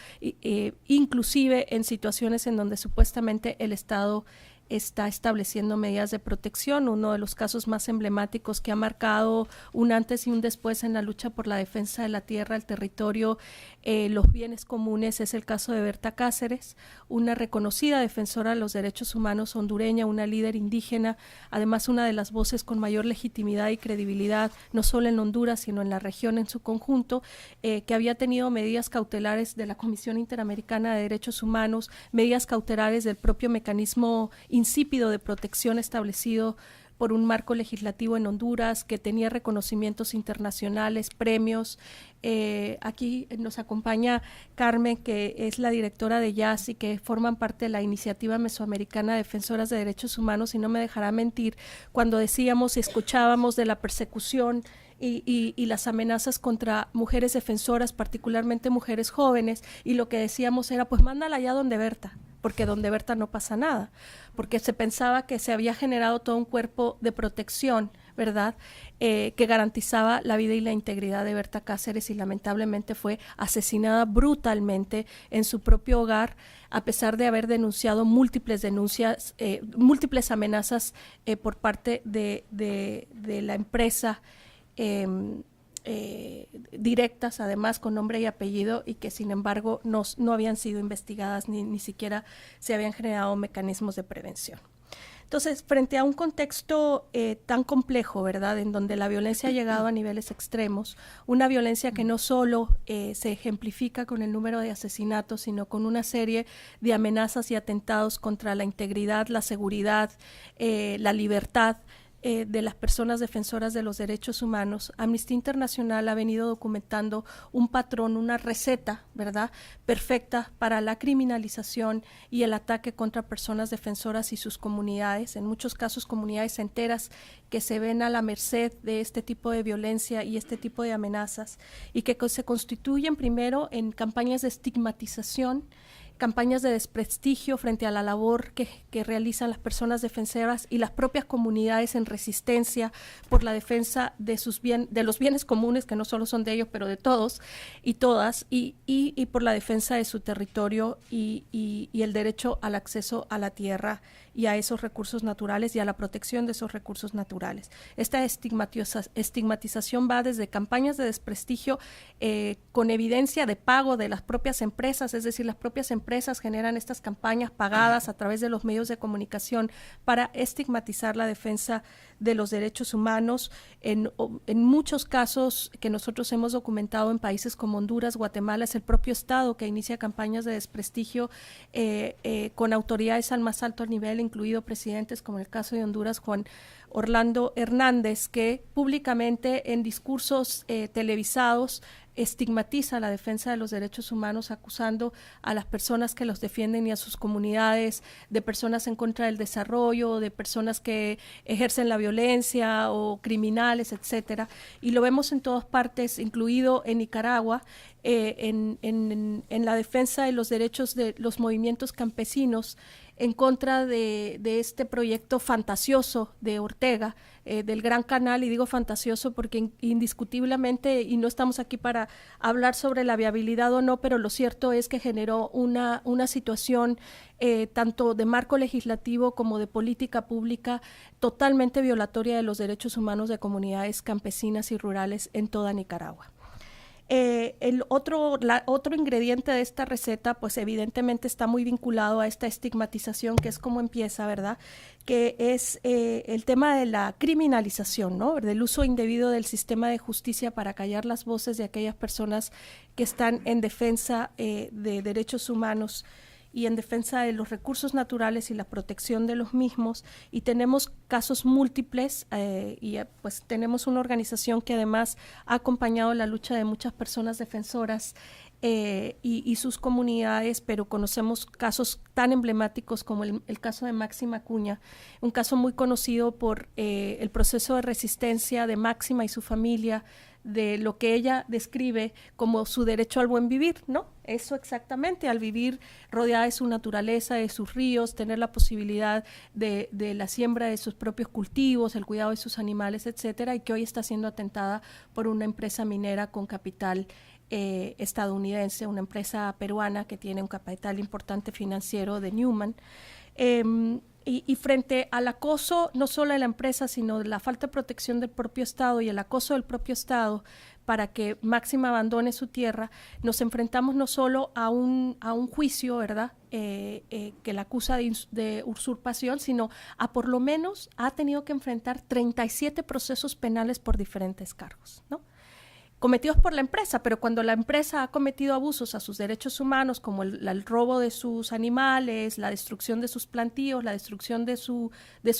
inclusive en situaciones en donde supuestamente el Estado está estableciendo medidas de protección. Uno de los casos más emblemáticos que ha marcado un antes y un después en la lucha por la defensa de la tierra, el territorio, los bienes comunes es el caso de Berta Cáceres, una reconocida defensora de los derechos humanos hondureña, una líder indígena, además una de las voces con mayor legitimidad y credibilidad, no solo en Honduras, sino en la región en su conjunto, que había tenido medidas cautelares de la Comisión Interamericana de Derechos Humanos, medidas cautelares del propio mecanismo insípido de protección establecido por un marco legislativo en Honduras, que tenía reconocimientos internacionales, premios. Aquí nos acompaña Carmen, que es la directora de YAS y que forman parte de la Iniciativa Mesoamericana de Defensoras de Derechos Humanos, y no me dejará mentir cuando decíamos y escuchábamos de la persecución y las amenazas contra mujeres defensoras, particularmente mujeres jóvenes, y lo que decíamos era, pues mándala allá donde Berta, porque donde Berta no pasa nada, porque se pensaba que se había generado todo un cuerpo de protección, ¿verdad?, que garantizaba la vida y la integridad de Berta Cáceres, y lamentablemente fue asesinada brutalmente en su propio hogar, a pesar de haber denunciado múltiples amenazas por parte de la empresa, directas, además con nombre y apellido, y que sin embargo no habían sido investigadas ni siquiera se habían generado mecanismos de prevención. Entonces, frente a un contexto tan complejo, ¿verdad?, en donde la violencia ha llegado a niveles extremos, una violencia que no solo se ejemplifica con el número de asesinatos, sino con una serie de amenazas y atentados contra la integridad, la seguridad, la libertad de las personas defensoras de los derechos humanos, Amnistía Internacional ha venido documentando un patrón, una receta, ¿verdad?, perfecta para la criminalización y el ataque contra personas defensoras y sus comunidades, en muchos casos comunidades enteras que se ven a la merced de este tipo de violencia y este tipo de amenazas, y que se constituyen primero en campañas de estigmatización, campañas de desprestigio frente a la labor que realizan las personas defensoras y las propias comunidades en resistencia por la defensa de los bienes comunes, que no solo son de ellos, pero de todos y todas, y por la defensa de su territorio y el derecho al acceso a la tierra y a esos recursos naturales y a la protección de esos recursos naturales. Esta estigmatización va desde campañas de desprestigio con evidencia de pago de las propias empresas, es decir, las propias empresas generan estas campañas pagadas a través de los medios de comunicación para estigmatizar la defensa de los derechos humanos. En muchos casos que nosotros hemos documentado en países como Honduras, Guatemala, es el propio Estado que inicia campañas de desprestigio con autoridades al más alto nivel, incluido presidentes, como en el caso de Honduras, Juan Orlando Hernández, que públicamente en discursos televisados estigmatiza la defensa de los derechos humanos, acusando a las personas que los defienden y a sus comunidades de personas en contra del desarrollo, de personas que ejercen la violencia o criminales, etcétera. Y lo vemos en todas partes, incluido en Nicaragua, en la defensa de los derechos de los movimientos campesinos en contra de este proyecto fantasioso de Ortega, del Gran Canal, y digo fantasioso porque indiscutiblemente, y no estamos aquí para hablar sobre la viabilidad o no, pero lo cierto es que generó una situación tanto de marco legislativo como de política pública totalmente violatoria de los derechos humanos de comunidades campesinas y rurales en toda Nicaragua. El otro ingrediente de esta receta, pues evidentemente está muy vinculado a esta estigmatización, que es como empieza, ¿verdad?, que es el tema de la criminalización, ¿no?, del uso indebido del sistema de justicia para callar las voces de aquellas personas que están en defensa de derechos humanos y en defensa de los recursos naturales y la protección de los mismos. Y tenemos casos múltiples y pues tenemos una organización que además ha acompañado la lucha de muchas personas defensoras y sus comunidades, pero conocemos casos tan emblemáticos como el caso de Máxima Acuña, un caso muy conocido por el proceso de resistencia de Máxima y su familia de lo que ella describe como su derecho al buen vivir, ¿no? Eso exactamente, al vivir rodeada de su naturaleza, de sus ríos, tener la posibilidad de la siembra de sus propios cultivos, el cuidado de sus animales, etcétera, y que hoy está siendo atentada por una empresa minera con capital estadounidense, una empresa peruana que tiene un capital importante financiero de Newman. Y frente al acoso, no solo de la empresa, sino de la falta de protección del propio Estado y el acoso del propio Estado para que Máxima abandone su tierra, nos enfrentamos no solo a un juicio, ¿verdad?, que la acusa de usurpación, sino a por lo menos ha tenido que enfrentar 37 procesos penales por diferentes cargos, ¿no?, cometidos por la empresa, pero cuando la empresa ha cometido abusos a sus derechos humanos, como el robo de sus animales, la destrucción de sus plantíos, la destrucción de su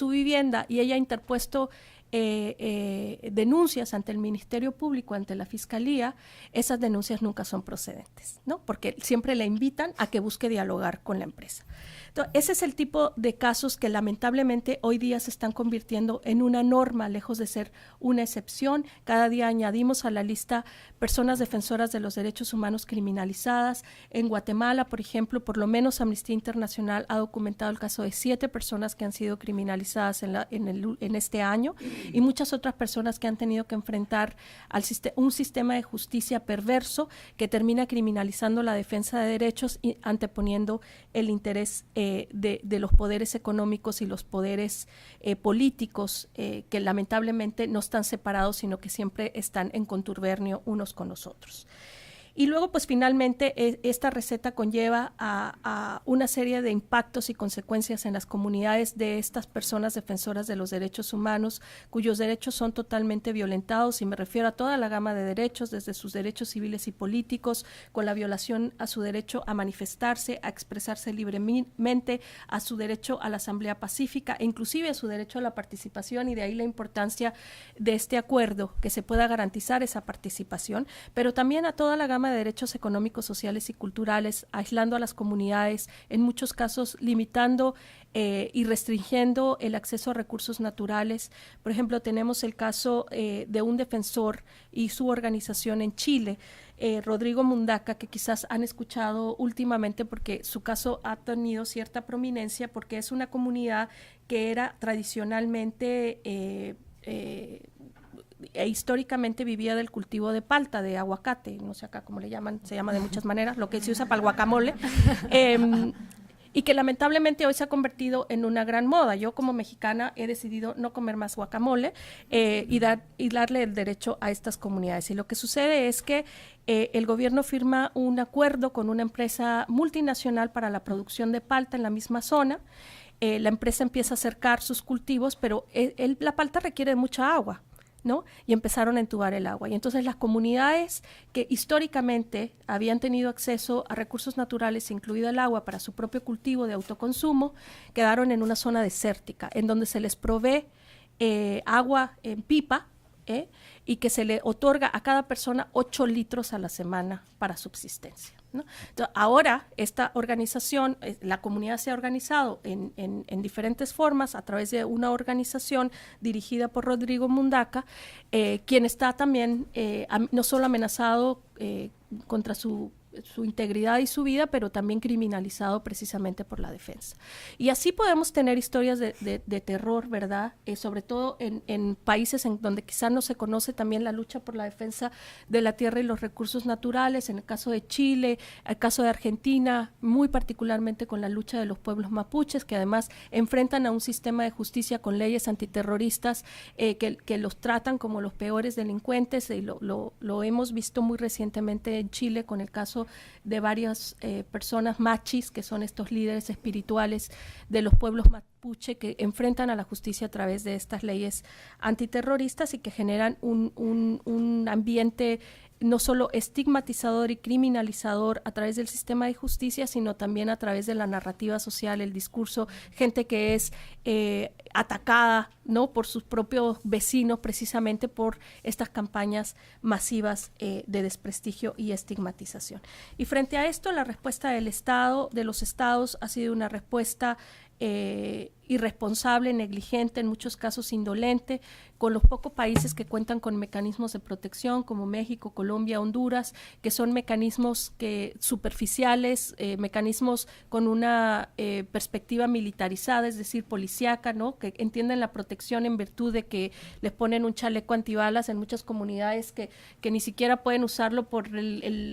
vivienda, y ella ha interpuesto denuncias ante el Ministerio Público, ante la Fiscalía, esas denuncias nunca son procedentes, ¿no?, porque siempre la invitan a que busque dialogar con la empresa. Entonces, ese es el tipo de casos que lamentablemente hoy día se están convirtiendo en una norma, lejos de ser una excepción. Cada día añadimos a la lista personas defensoras de los derechos humanos criminalizadas. En Guatemala, por ejemplo, por lo menos Amnistía Internacional ha documentado el caso de 7 personas que han sido criminalizadas en este año, y muchas otras personas que han tenido que enfrentar un sistema de justicia perverso que termina criminalizando la defensa de derechos y anteponiendo el interés de los poderes económicos y los poderes políticos que lamentablemente no están separados, sino que siempre están en contubernio unos con los otros. Y luego, pues finalmente, esta receta conlleva a una serie de impactos y consecuencias en las comunidades de estas personas defensoras de los derechos humanos, cuyos derechos son totalmente violentados, y me refiero a toda la gama de derechos, desde sus derechos civiles y políticos, con la violación a su derecho a manifestarse, a expresarse libremente, a su derecho a la asamblea pacífica, e inclusive a su derecho a la participación, y de ahí la importancia de este acuerdo, que se pueda garantizar esa participación, pero también a toda la gama de derechos económicos, sociales y culturales, aislando a las comunidades, en muchos casos limitando y restringiendo el acceso a recursos naturales. Por ejemplo, tenemos el caso de un defensor y su organización en Chile, Rodrigo Mundaca, que quizás han escuchado últimamente porque su caso ha tenido cierta prominencia, porque es una comunidad que era tradicionalmente históricamente vivía del cultivo de palta, de aguacate, no sé acá cómo le llaman, se llama de muchas maneras, lo que se usa para el guacamole, y que lamentablemente hoy se ha convertido en una gran moda. Yo como mexicana he decidido no comer más guacamole y darle el derecho a estas comunidades. Y lo que sucede es que el gobierno firma un acuerdo con una empresa multinacional para la producción de palta en la misma zona. La empresa empieza a acercar sus cultivos, pero la palta requiere mucha agua, ¿no? Y empezaron a entubar el agua. Y entonces las comunidades que históricamente habían tenido acceso a recursos naturales, incluido el agua, para su propio cultivo de autoconsumo, quedaron en una zona desértica, en donde se les provee agua en pipa, y que se le otorga a cada persona 8 litros a la semana para subsistencia, ¿no? Entonces, ahora esta organización, la comunidad se ha organizado en diferentes formas a través de una organización dirigida por Rodrigo Mundaca, quien está también no solo amenazado contra su integridad y su vida, pero también criminalizado precisamente por la defensa. Y así podemos tener historias de terror, ¿verdad? Sobre todo en países en donde quizás no se conoce también la lucha por la defensa de la tierra y los recursos naturales, en el caso de Chile, el caso de Argentina, muy particularmente con la lucha de los pueblos mapuches, que además enfrentan a un sistema de justicia con leyes antiterroristas que los tratan como los peores delincuentes, y lo hemos visto muy recientemente en Chile con el caso de varias personas machis, que son estos líderes espirituales de los pueblos mapuche, que enfrentan a la justicia a través de estas leyes antiterroristas y que generan un ambiente no solo estigmatizador y criminalizador a través del sistema de justicia, sino también a través de la narrativa social, el discurso, gente que es atacada, ¿no?, por sus propios vecinos, precisamente por estas campañas masivas de desprestigio y estigmatización. Y frente a esto, la respuesta del Estado, de los estados, ha sido una respuesta irresponsable, negligente, en muchos casos indolente, con los pocos países que cuentan con mecanismos de protección como México, Colombia, Honduras, que son mecanismos superficiales, mecanismos con una perspectiva militarizada, es decir, policíaca, ¿no? Que entienden la protección en virtud de que les ponen un chaleco antibalas en muchas comunidades que ni siquiera pueden usarlo por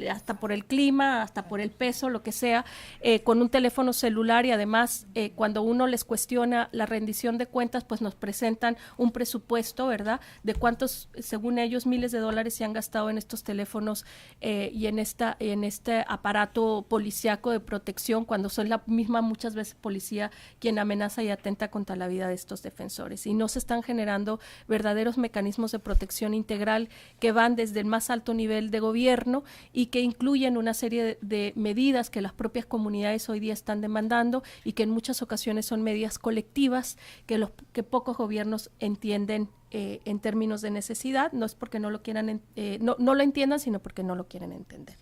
hasta por el clima, hasta por el peso, lo que sea, con un teléfono celular, y además cuando uno les cuestiona la rendición de cuentas, pues nos presentan un presupuesto, ¿verdad?, de cuántos, según ellos, miles de dólares se han gastado en estos teléfonos y en este aparato policíaco de protección, cuando son la misma, muchas veces, policía quien amenaza y atenta contra la vida de estos defensores. Y no se están generando verdaderos mecanismos de protección integral que van desde el más alto nivel de gobierno y que incluyen una serie de medidas que las propias comunidades hoy día están demandando y que en muchas ocasiones son medidas colectivas que pocos gobiernos entienden en términos de necesidad. No es porque no lo quieran, no lo entiendan, sino porque no lo quieren entender.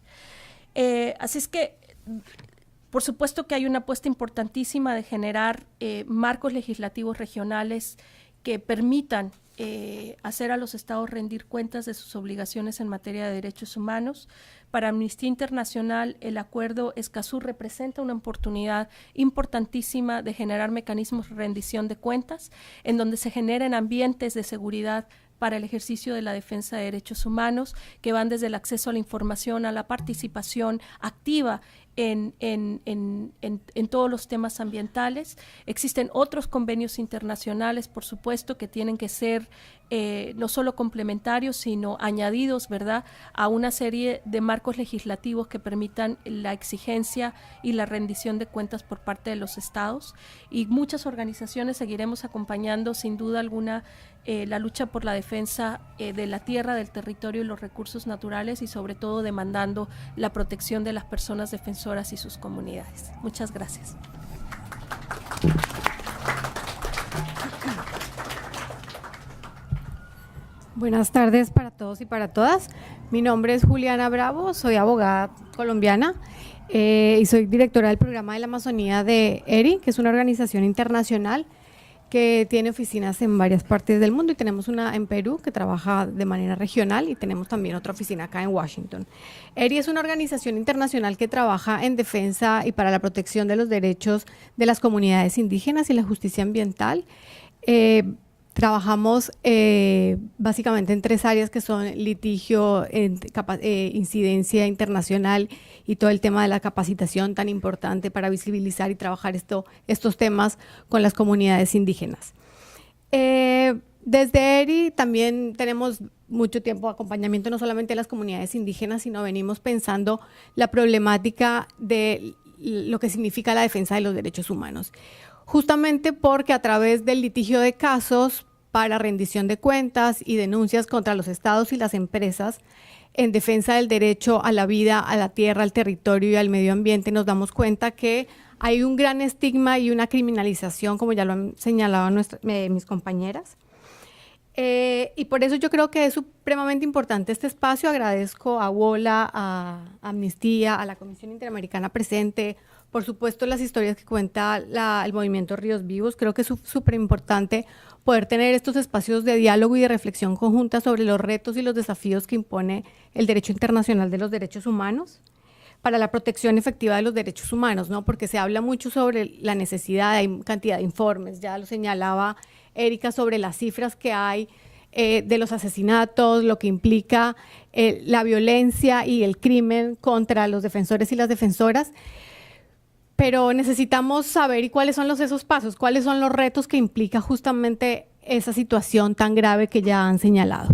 Así es que, por supuesto que hay una apuesta importantísima de generar marcos legislativos regionales que permitan hacer a los estados rendir cuentas de sus obligaciones en materia de derechos humanos. Para Amnistía Internacional, el acuerdo Escazú representa una oportunidad importantísima de generar mecanismos de rendición de cuentas, en donde se generen ambientes de seguridad para el ejercicio de la defensa de derechos humanos, que van desde el acceso a la información a la participación activa en todos los temas ambientales. Existen otros convenios internacionales, por supuesto, que tienen que ser no solo complementarios, sino añadidos, ¿verdad?, a una serie de marcos legislativos que permitan la exigencia y la rendición de cuentas por parte de los estados. Y muchas organizaciones seguiremos acompañando, sin duda alguna, la lucha por la defensa de la tierra, del territorio y los recursos naturales, y sobre todo demandando la protección de las personas defensoras y sus comunidades. Muchas gracias. Buenas tardes para todos y para todas. Mi nombre es Juliana Bravo, soy abogada colombiana y soy directora del programa de la Amazonía de ERI, que es una organización internacional que tiene oficinas en varias partes del mundo, y tenemos una en Perú que trabaja de manera regional, y tenemos también otra oficina acá en Washington. ERI es una organización internacional que trabaja en defensa y para la protección de los derechos de las comunidades indígenas y la justicia ambiental. Trabajamos básicamente en 3 áreas, que son litigio, incidencia internacional y todo el tema de la capacitación tan importante para visibilizar y trabajar estos temas con las comunidades indígenas. Desde ERI también tenemos mucho tiempo de acompañamiento no solamente de las comunidades indígenas, sino venimos pensando la problemática de lo que significa la defensa de los derechos humanos. Justamente porque a través del litigio de casos para rendición de cuentas y denuncias contra los estados y las empresas en defensa del derecho a la vida, a la tierra, al territorio y al medio ambiente, nos damos cuenta que hay un gran estigma y una criminalización, como ya lo han señalado mis compañeras. Y por eso yo creo que es supremamente importante este espacio. Agradezco a WOLA, a Amnistía, a la Comisión Interamericana presente, por supuesto las historias que cuenta el movimiento Ríos Vivos. Creo que es súper importante poder tener estos espacios de diálogo y de reflexión conjunta sobre los retos y los desafíos que impone el derecho internacional de los derechos humanos para la protección efectiva de los derechos humanos, ¿no? Porque se habla mucho sobre la necesidad, hay cantidad de informes, ya lo señalaba Erika, sobre las cifras que hay de los asesinatos, lo que implica la violencia y el crimen contra los defensores y las defensoras. Pero necesitamos saber cuáles son esos pasos, cuáles son los retos que implica justamente esa situación tan grave que ya han señalado.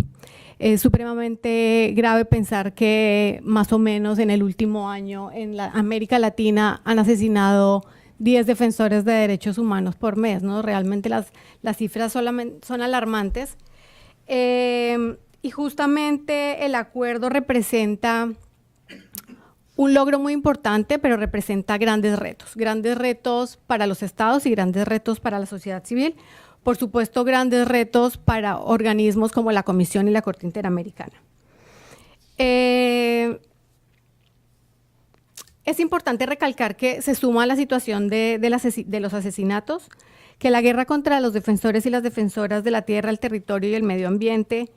Es supremamente grave pensar que más o menos en el último año en la América Latina han asesinado 10 defensores de derechos humanos por mes, ¿no? Realmente las cifras son alarmantes. Y justamente el acuerdo representa un logro muy importante, pero representa grandes retos para los estados y grandes retos para la sociedad civil. Por supuesto, grandes retos para organismos como la Comisión y la Corte Interamericana. es importante recalcar que se suma a la situación de los asesinatos, que la guerra contra los defensores y las defensoras de la tierra, el territorio y el medio ambiente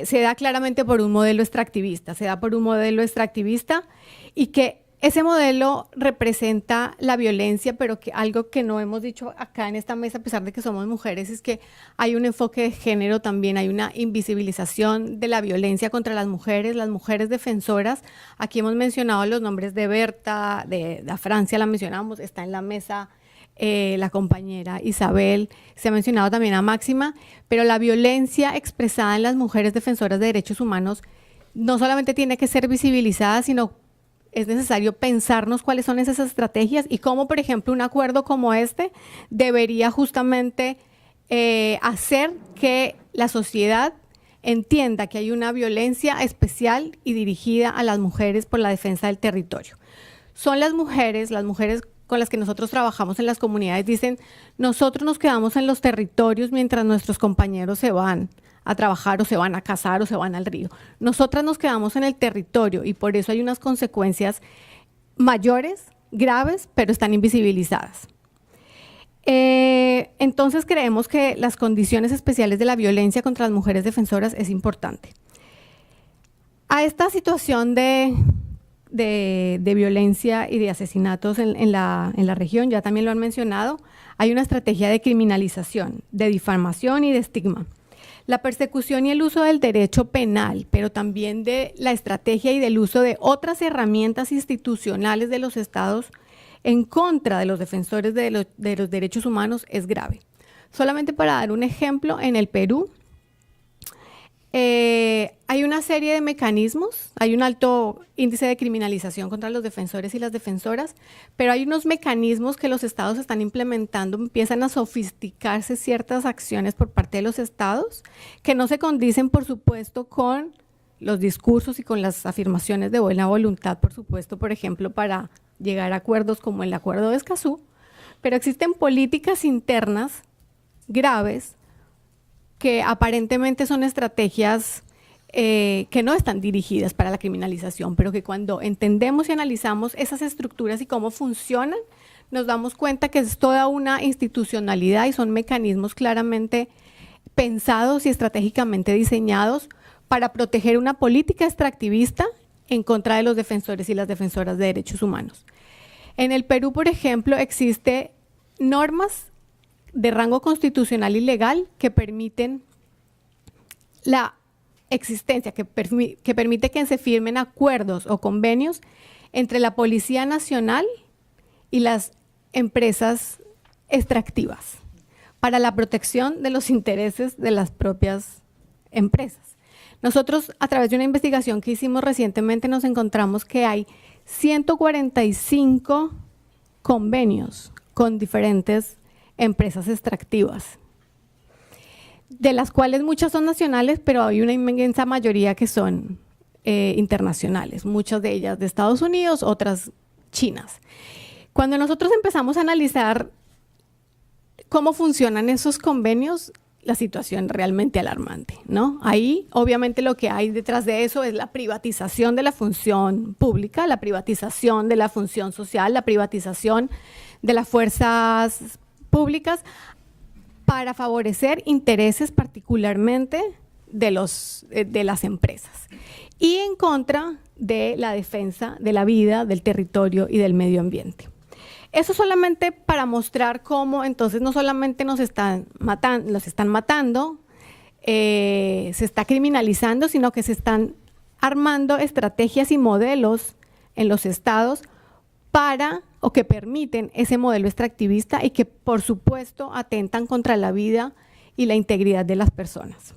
se da claramente por un modelo extractivista, y que ese modelo representa la violencia, pero que algo que no hemos dicho acá en esta mesa, a pesar de que somos mujeres, es que hay un enfoque de género también, hay una invisibilización de la violencia contra las mujeres defensoras. Aquí hemos mencionado los nombres de Berta, de Francia la mencionamos, está en la mesa la compañera Isabel, se ha mencionado también a Máxima, pero la violencia expresada en las mujeres defensoras de derechos humanos no solamente tiene que ser visibilizada, sino es necesario pensarnos cuáles son esas estrategias y cómo, por ejemplo, un acuerdo como este debería justamente hacer que la sociedad entienda que hay una violencia especial y dirigida a las mujeres por la defensa del territorio. Son las mujeres con las que nosotros trabajamos en las comunidades, dicen, nosotros nos quedamos en los territorios mientras nuestros compañeros se van a trabajar o se van a cazar o se van al río. Nosotras nos quedamos en el territorio y por eso hay unas consecuencias mayores, graves, pero están invisibilizadas. Entonces creemos que las condiciones especiales de la violencia contra las mujeres defensoras es importante. A esta situación de violencia y de asesinatos en la región, ya también lo han mencionado, hay una estrategia de criminalización, de difamación y de estigma. La persecución y el uso del derecho penal, pero también de la estrategia y del uso de otras herramientas institucionales de los estados en contra de los defensores de los derechos humanos es grave. Solamente para dar un ejemplo, en el Perú hay una serie de mecanismos, hay un alto índice de criminalización contra los defensores y las defensoras, pero hay unos mecanismos que los estados están implementando, empiezan a sofisticarse ciertas acciones por parte de los estados que no se condicen, por supuesto, con los discursos y con las afirmaciones de buena voluntad, por supuesto, por ejemplo, para llegar a acuerdos como el Acuerdo de Escazú, pero existen políticas internas graves que aparentemente son estrategias que no están dirigidas para la criminalización, pero que cuando entendemos y analizamos esas estructuras y cómo funcionan, nos damos cuenta que es toda una institucionalidad y son mecanismos claramente pensados y estratégicamente diseñados para proteger una política extractivista en contra de los defensores y las defensoras de derechos humanos. En el Perú, por ejemplo, existen normas de rango constitucional y legal que permiten la existencia, que permite que se firmen acuerdos o convenios entre la Policía Nacional y las empresas extractivas para la protección de los intereses de las propias empresas. Nosotros, a través de una investigación que hicimos recientemente, nos encontramos que hay 145 convenios con diferentes empresas extractivas, de las cuales muchas son nacionales, pero hay una inmensa mayoría que son internacionales, muchas de ellas de Estados Unidos, otras chinas. Cuando nosotros empezamos a analizar cómo funcionan esos convenios, la situación realmente alarmante, ¿no? Ahí, obviamente, lo que hay detrás de eso es la privatización de la función pública, la privatización de la función social, la privatización de las fuerzas públicas para favorecer intereses particularmente de las empresas y en contra de la defensa de la vida, del territorio y del medio ambiente. Eso solamente para mostrar cómo entonces no solamente los están matando, se está criminalizando, sino que se están armando estrategias y modelos en los estados o que permiten ese modelo extractivista y que, por supuesto, atentan contra la vida y la integridad de las personas.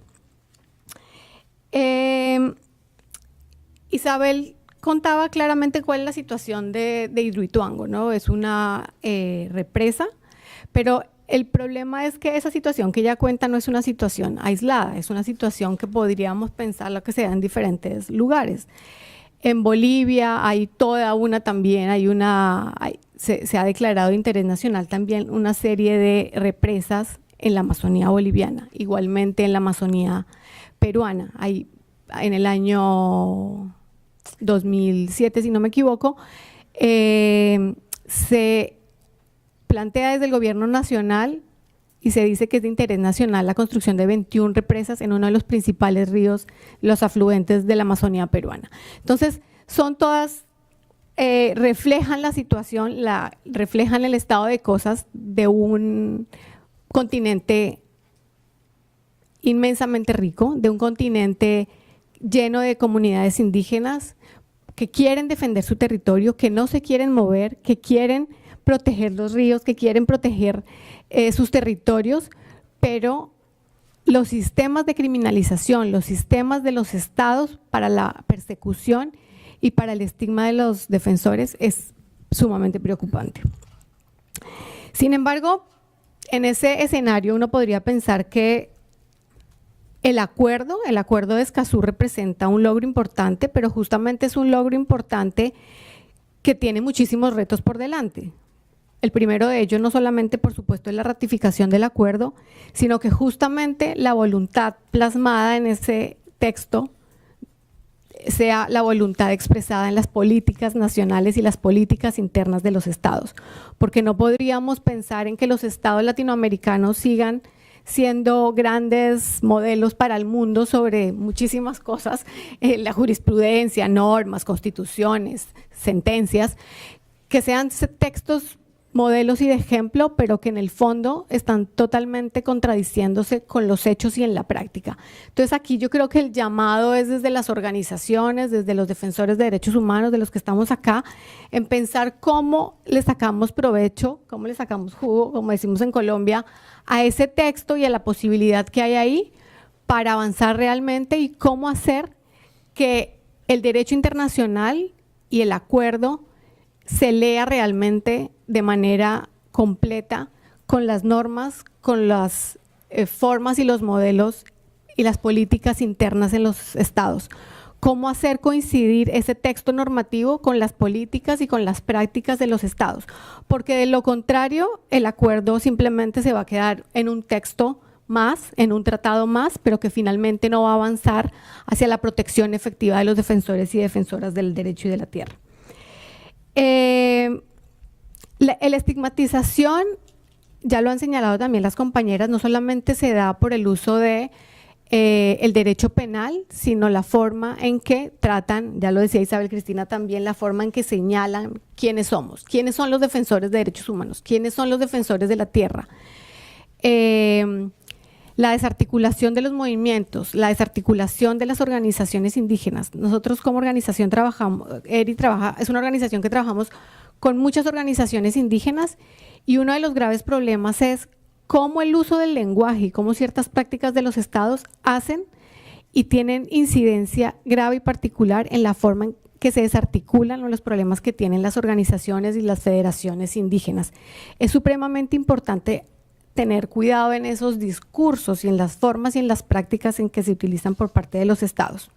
Isabel contaba claramente cuál es la situación de Hidroituango, ¿no? Es una represa, pero el problema es que esa situación que ella cuenta no es una situación aislada, es una situación que podríamos pensar lo que se da en diferentes lugares. En Bolivia hay toda una también, se ha declarado de interés nacional también una serie de represas en la Amazonía boliviana, igualmente en la Amazonía peruana. En el año 2007, si no me equivoco, Se plantea desde el gobierno nacional y se dice que es de interés nacional la construcción de 21 represas en uno de los principales ríos, los afluentes de la Amazonía peruana. Entonces, son todas, reflejan la situación, reflejan el estado de cosas de un continente inmensamente rico, de un continente lleno de comunidades indígenas que quieren defender su territorio, que no se quieren mover, que quieren proteger los ríos, que quieren proteger sus territorios, pero los sistemas de criminalización, los sistemas de los estados para la persecución y para el estigma de los defensores es sumamente preocupante. Sin embargo, en ese escenario uno podría pensar que el acuerdo de Escazú representa un logro importante, pero justamente es un logro importante que tiene muchísimos retos por delante. El primero de ellos no solamente, por supuesto, es la ratificación del acuerdo, sino que justamente la voluntad plasmada en ese texto sea la voluntad expresada en las políticas nacionales y las políticas internas de los estados, porque no podríamos pensar en que los estados latinoamericanos sigan siendo grandes modelos para el mundo sobre muchísimas cosas, la jurisprudencia, normas, constituciones, sentencias, que sean textos modelos y de ejemplo, pero que en el fondo están totalmente contradiciéndose con los hechos y en la práctica. Entonces aquí yo creo que el llamado es desde las organizaciones, desde los defensores de derechos humanos, de los que estamos acá, en pensar cómo le sacamos provecho, cómo le sacamos jugo, como decimos en Colombia, a ese texto y a la posibilidad que hay ahí para avanzar realmente y cómo hacer que el derecho internacional y el acuerdo se lea realmente de manera completa con las normas, con las formas y los modelos y las políticas internas en los estados. Cómo hacer coincidir ese texto normativo con las políticas y con las prácticas de los estados, porque de lo contrario el acuerdo simplemente se va a quedar en un texto más, en un tratado más, pero que finalmente no va a avanzar hacia la protección efectiva de los defensores y defensoras del derecho y de la tierra. La estigmatización, ya lo han señalado también las compañeras, no solamente se da por el uso de el derecho penal, sino la forma en que tratan, ya lo decía Isabel Cristina también, la forma en que señalan quiénes somos, quiénes son los defensores de derechos humanos, quiénes son los defensores de la tierra. La desarticulación de los movimientos, la desarticulación de las organizaciones indígenas. Nosotros como organización trabajamos, ERI es una organización que trabajamos con muchas organizaciones indígenas y uno de los graves problemas es cómo el uso del lenguaje y cómo ciertas prácticas de los estados hacen y tienen incidencia grave y particular en la forma en que se desarticulan los problemas que tienen las organizaciones y las federaciones indígenas. Es supremamente importante tener cuidado en esos discursos y en las formas y en las prácticas en que se utilizan por parte de los estados.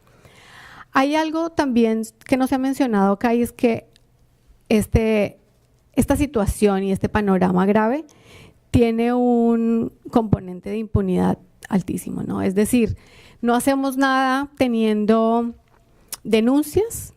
Hay algo también que no se ha mencionado acá y es que esta situación y este panorama grave tiene un componente de impunidad altísimo, ¿no? Es decir, no hacemos nada teniendo denuncias,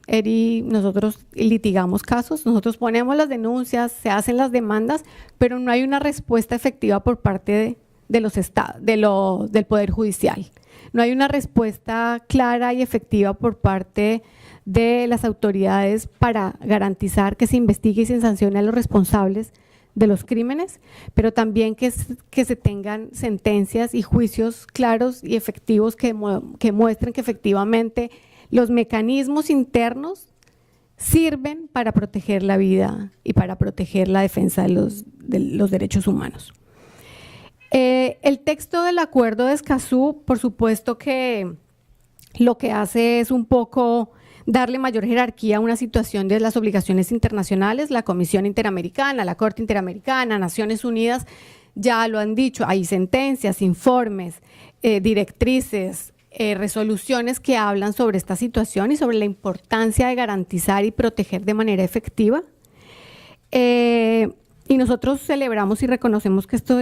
nosotros litigamos casos, nosotros ponemos las denuncias, se hacen las demandas, pero no hay una respuesta efectiva por parte de los estados, del Poder Judicial. No hay una respuesta clara y efectiva por parte de las autoridades para garantizar que se investigue y se sancione a los responsables de los crímenes, pero también que se tengan sentencias y juicios claros y efectivos que muestren que efectivamente los mecanismos internos sirven para proteger la vida y para proteger la defensa de los derechos humanos. El texto del Acuerdo de Escazú, por supuesto que lo que hace es un poco darle mayor jerarquía a una situación de las obligaciones internacionales. La Comisión Interamericana, la Corte Interamericana, Naciones Unidas, ya lo han dicho, hay sentencias, informes, directrices, resoluciones que hablan sobre esta situación y sobre la importancia de garantizar y proteger de manera efectiva. Y nosotros celebramos y reconocemos que esto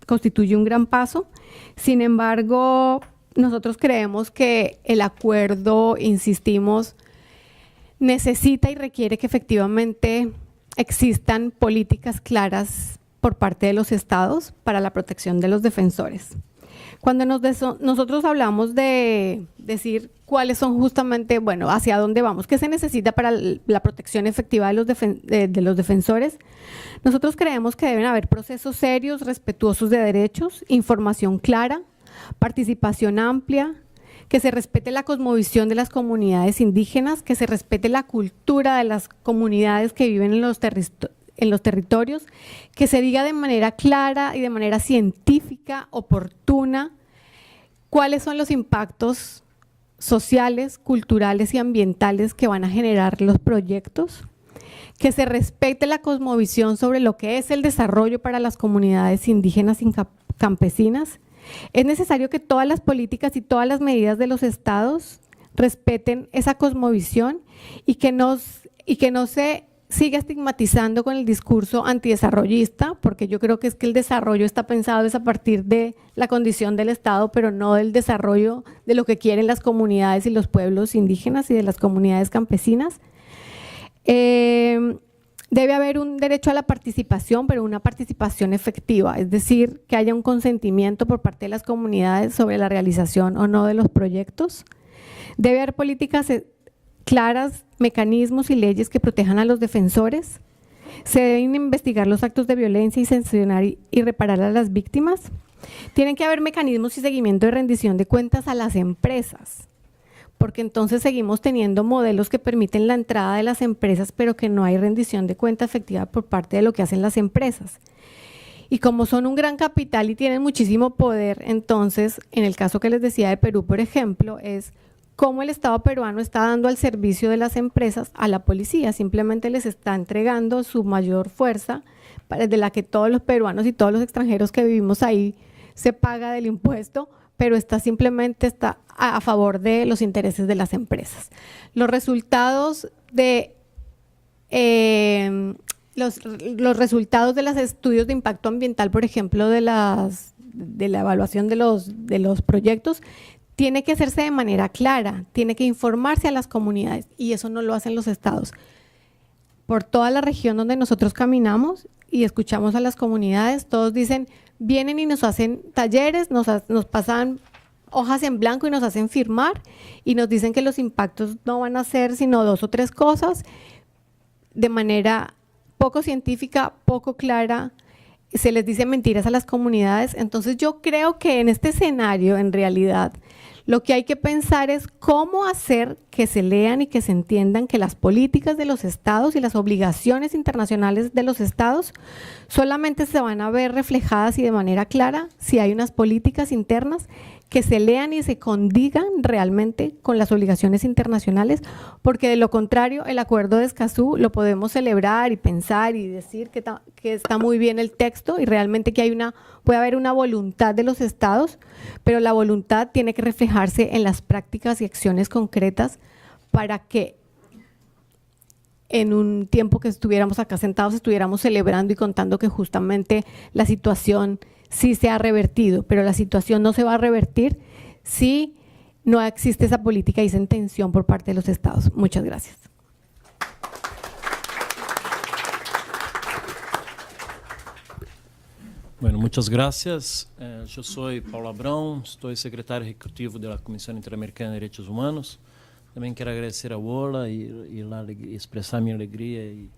constituye un gran paso. Sin embargo, nosotros creemos que el acuerdo, insistimos, necesita y requiere que efectivamente existan políticas claras por parte de los estados para la protección de los defensores. Cuando nosotros hablamos de decir cuáles son justamente, bueno, hacia dónde vamos, qué se necesita para la protección efectiva de los defensores, nosotros creemos que deben haber procesos serios, respetuosos de derechos, información clara, participación amplia, que se respete la cosmovisión de las comunidades indígenas, que se respete la cultura de las comunidades que viven en los territorios, que se diga de manera clara y de manera científica, oportuna, cuáles son los impactos sociales, culturales y ambientales que van a generar los proyectos, que se respete la cosmovisión sobre lo que es el desarrollo para las comunidades indígenas y campesinas. Es necesario que todas las políticas y todas las medidas de los estados respeten esa cosmovisión y que no se siga estigmatizando con el discurso antidesarrollista, porque yo creo que es que el desarrollo está pensado es a partir de la condición del Estado, pero no del desarrollo de lo que quieren las comunidades y los pueblos indígenas y de las comunidades campesinas. Debe haber un derecho a la participación, pero una participación efectiva, es decir, que haya un consentimiento por parte de las comunidades sobre la realización o no de los proyectos. Debe haber políticas claras, mecanismos y leyes que protejan a los defensores. Se deben investigar los actos de violencia y sancionar y reparar a las víctimas. Tienen que haber mecanismos y seguimiento de rendición de cuentas a las empresas, porque entonces seguimos teniendo modelos que permiten la entrada de las empresas, pero que no hay rendición de cuenta efectiva por parte de lo que hacen las empresas. Y como son un gran capital y tienen muchísimo poder, entonces, en el caso que les decía de Perú, por ejemplo, es cómo el Estado peruano está dando al servicio de las empresas a la policía, simplemente les está entregando su mayor fuerza, de la que todos los peruanos y todos los extranjeros que vivimos ahí se paga del impuesto, pero simplemente está a favor de los intereses de las empresas. Los resultados de los resultados de los estudios de impacto ambiental, por ejemplo, de la evaluación de los proyectos, tiene que hacerse de manera clara, tiene que informarse a las comunidades y eso no lo hacen los estados. Por toda la región donde nosotros caminamos y escuchamos a las comunidades, todos dicen, vienen y nos hacen talleres, nos pasan hojas en blanco y nos hacen firmar y nos dicen que los impactos no van a ser sino 2 o 3 cosas de manera poco científica, poco clara, se les dice mentiras a las comunidades. Entonces yo creo que en este escenario, en realidad, lo que hay que pensar es cómo hacer que se lean y que se entiendan que las políticas de los estados y las obligaciones internacionales de los estados solamente se van a ver reflejadas y de manera clara si hay unas políticas internas que se lean y se condigan realmente con las obligaciones internacionales, porque de lo contrario el acuerdo de Escazú lo podemos celebrar y pensar y decir que está muy bien el texto y realmente que puede haber una voluntad de los estados, pero la voluntad tiene que reflejarse en las prácticas y acciones concretas para que en un tiempo que estuviéramos acá sentados estuviéramos celebrando y contando que justamente la situación sí se ha revertido, pero la situación no se va a revertir si no existe esa política y esa intención por parte de los estados. Muchas gracias. Bueno, muchas gracias. Yo soy Paulo Abrão, soy secretario ejecutivo de la Comisión Interamericana de Derechos Humanos. También quiero agradecer a Ola y expresar mi alegría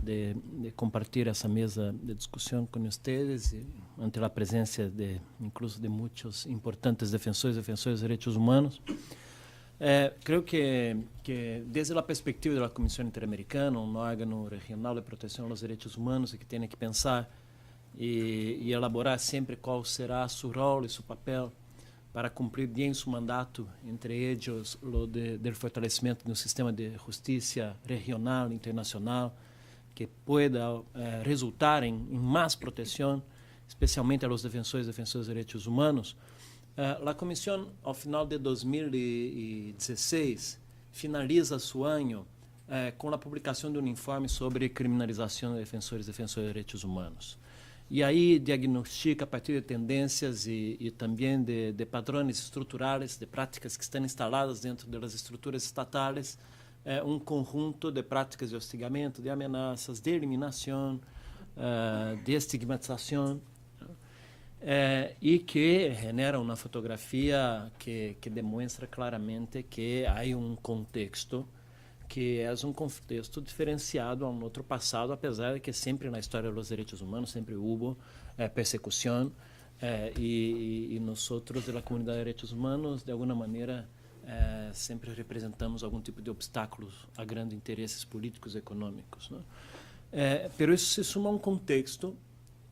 de compartir essa mesa de discussão com vocês, ante a presença incluso de muitos importantes defensores de direitos humanos. Creio que desde a perspectiva da Comissão Interamericana, um órgão regional de proteção aos direitos humanos, que tem que pensar e elaborar sempre qual será seu rol e seu papel para cumprir bem seu mandato, entre eles o do fortalecimento do sistema de justiça regional e internacional, que pueda resultar em mais proteção, especialmente aos defensores de direitos humanos. A Comissão, ao final de 2016, finaliza seu ano com a publicação de um informe sobre criminalização de defensores de direitos humanos. E aí diagnostica a partir de tendências e também de padrões estruturais, de práticas que estão instaladas dentro das estruturas estatais, conjunto de práticas de hostigamiento, de ameaças, de eliminação, de estigmatização, e que genera uma fotografia que demonstra claramente que há contexto que é contexto diferenciado a outro passado, apesar de que sempre na história dos direitos humanos sempre houve persecução, e nós, da comunidade de direitos humanos, de alguma maneira, sempre representamos algum tipo de obstáculos a grandes interesses políticos e econômicos, né? Pero isso se suma a contexto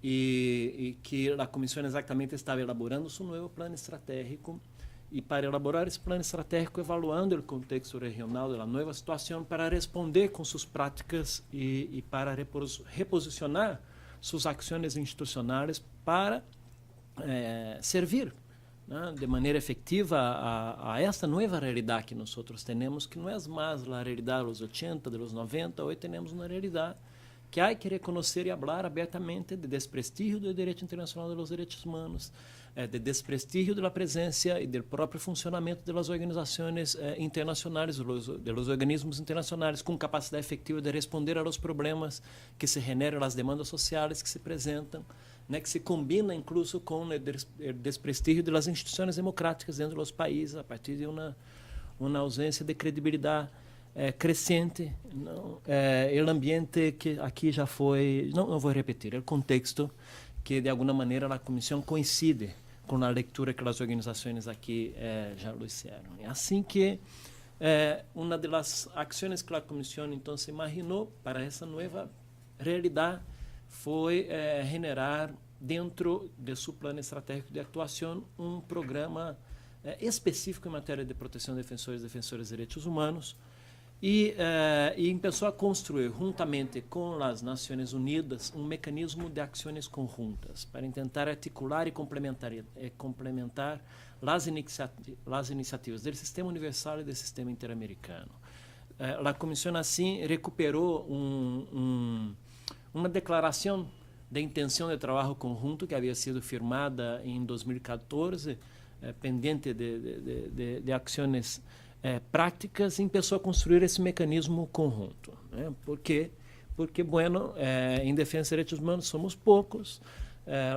e que a comissão exatamente estava elaborando seu novo plano estratégico, e para elaborar esse plano estratégico, evaluando o contexto regional da nova situação para responder com suas práticas e para reposicionar suas ações institucionais para servir, né, de maneira efetiva a esta nova realidade que nós temos, que não é mais a realidade dos 80, dos 90, hoje temos uma realidade que há que reconhecer e falar abertamente de desprestígio do direito internacional dos direitos humanos, de desprestígio da presença e do próprio funcionamento das organizações internacionais, dos organismos internacionais com capacidade efetiva de responder aos problemas que se generam, as demandas sociais que se apresentam, né, que se combina incluso com o desprestígio das instituições democráticas dentro dos países a partir de uma ausência de credibilidade crescente, o ambiente que aqui já foi, não vou repetir, o contexto que de alguma maneira a comissão coincide com a leitura que as organizações aqui já lo fizeram. É assim que uma das ações que a comissão então se imaginou para essa nova realidade foi generar dentro de seu plano estratégico de atuação programa específico em matéria de proteção de defensores de direitos humanos, e começou a construir, juntamente com as Nações Unidas, mecanismo de ações conjuntas para tentar articular e complementar as iniciativas do Sistema Universal e do Sistema Interamericano. A Comissão, assim, recuperou uma declaração de intenção de trabalho conjunto que havia sido firmada em 2014, pendente de ações práticas, e começou a construir esse mecanismo conjunto, né? Porque bueno, em defesa dos direitos humanos somos poucos,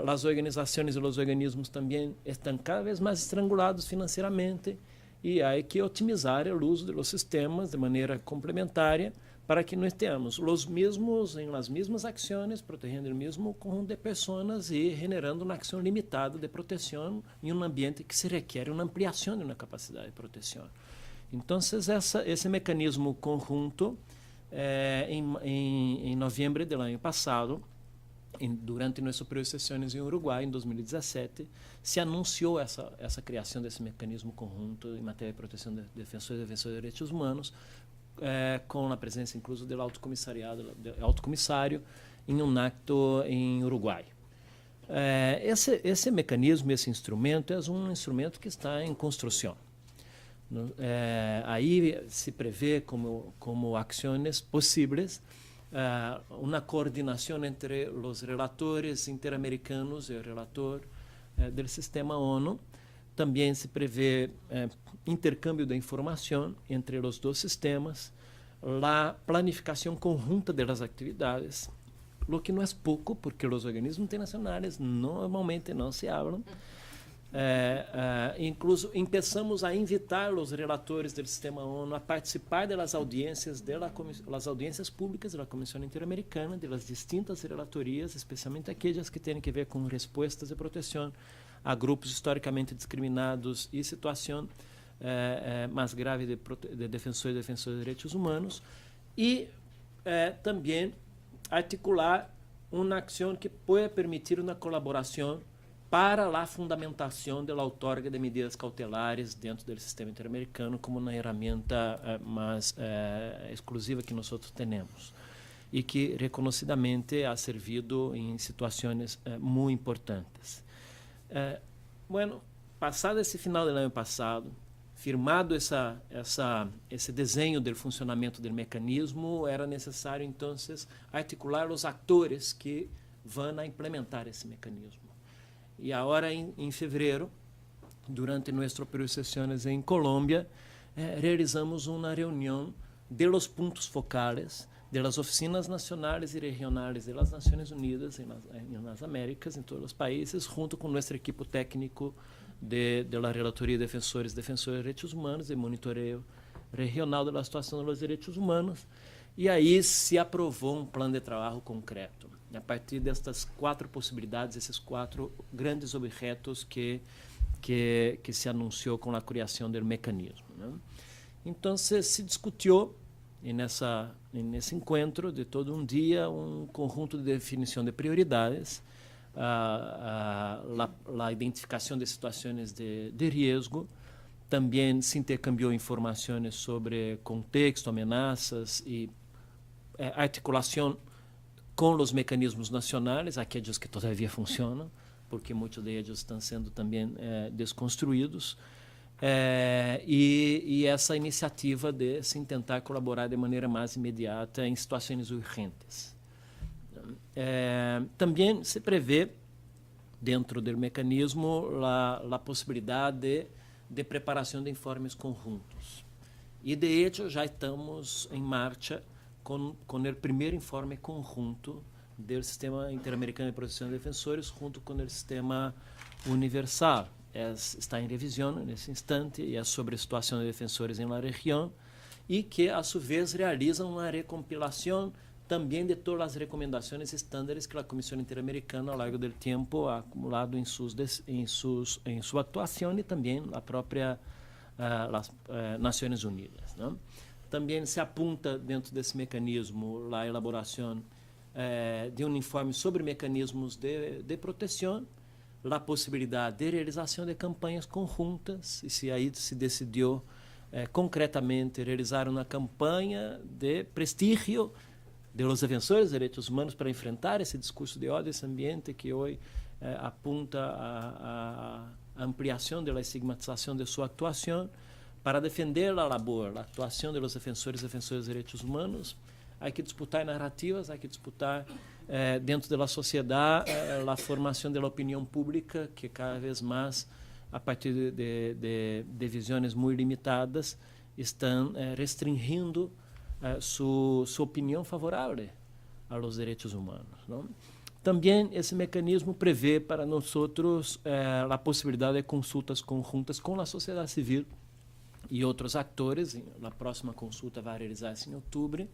as organizações e os organismos também estão cada vez mais estrangulados financeiramente, e há que otimizar o uso dos sistemas de maneira complementária para que nós tenhamos os mesmos em as mesmas ações, protegendo o mesmo conjunto de pessoas e generando uma ação limitada de proteção em ambiente que se requer uma ampliação de uma capacidade de proteção. Então, esse mecanismo conjunto, em novembro do ano passado, durante nossas sessões em Uruguai, em 2017, se anunciou essa criação desse mecanismo conjunto em matéria de proteção de defensores e defensores de direitos humanos, com a presença, incluso, do alto comissário, em acto em Uruguai. Esse mecanismo, esse instrumento, é instrumento que está em construção. Aí se prevê como ações possíveis uma coordenação entre os relatores interamericanos e o relator do sistema ONU. Também se prevê intercâmbio de informação entre os dois sistemas, a planificação conjunta das atividades, o que não é pouco, porque os organismos internacionais normalmente não se falam. Incluso começamos a invitar os relatores do sistema ONU a participar das audiências públicas da Comissão Interamericana, das distintas relatorias, especialmente aquelas que têm que ver com respostas de proteção a grupos historicamente discriminados e situação mais grave de defensores de direitos humanos, e também articular uma ação que possa permitir uma colaboração para a fundamentação da outorga de medidas cautelares dentro do sistema interamericano como uma ferramenta mais exclusiva que nós temos e que reconhecidamente ha servido em situações muito importantes. Bueno, passado esse final do ano passado, firmado esse desenho do funcionamento do mecanismo, era necessário então articular os atores que vão implementar esse mecanismo. E agora, em fevereiro, durante nossas sessões em Colômbia, realizamos uma reunião de los puntos focales de las oficinas nacionales y regionales de las Naciones Unidas en las Américas, en todos los países, junto con nuestro equipo técnico de la Relatoría de Defensores de Derechos Humanos, de monitoreo regional de la situación de los derechos humanos, e aí se aprovou um plano de trabalho concreto, a partir destas 4 possibilidades, esses 4 grandes objetos que se anunciou com a criação do mecanismo, né? Então, se discutiu nesse encontro de todo um dia um conjunto de definição de prioridades, a identificação de situações de risco. Também se intercambiou informações sobre contexto, ameaças e articulação com os mecanismos nacionais, aqueles que todavia funcionam, porque muitos deles estão sendo também desconstruídos. E essa iniciativa de se tentar colaborar de maneira mais imediata em situações urgentes. Também se prevê, dentro do mecanismo, a possibilidade de preparação de informes conjuntos. E, de hecho, já estamos em marcha com o primeiro informe conjunto do Sistema Interamericano de Proteção de Defensores junto com o Sistema Universal. Está em revisão nesse instante e é sobre a situação de defensores em la região e que, a sua vez, realiza uma recompilação também de todas as recomendações estándares que a Comissão Interamericana, ao longo do tempo, ha acumulado em sua atuação e também a própria Nações Unidas, né? Também se apunta, dentro desse mecanismo, a elaboração de um informe sobre mecanismos de proteção, a possibilidade de realização de campanhas conjuntas, e se decidiu concretamente realizar uma campanha de prestígio de los defensores de direitos humanos para enfrentar esse discurso de ódio, esse ambiente que hoje apunta a ampliação da estigmatização de sua atuação, para defender a labor, a atuação dos defensores de direitos humanos. Há que disputar narrativas, há que disputar dentro da sociedade a formação da opinião pública, que cada vez mais, a partir de visões muito limitadas, estão restringindo sua opinião favorável aos direitos humanos, não? Também esse mecanismo prevê para nós a possibilidade de consultas conjuntas com a sociedade civil e outros atores. A próxima consulta vai realizar-se em outubro.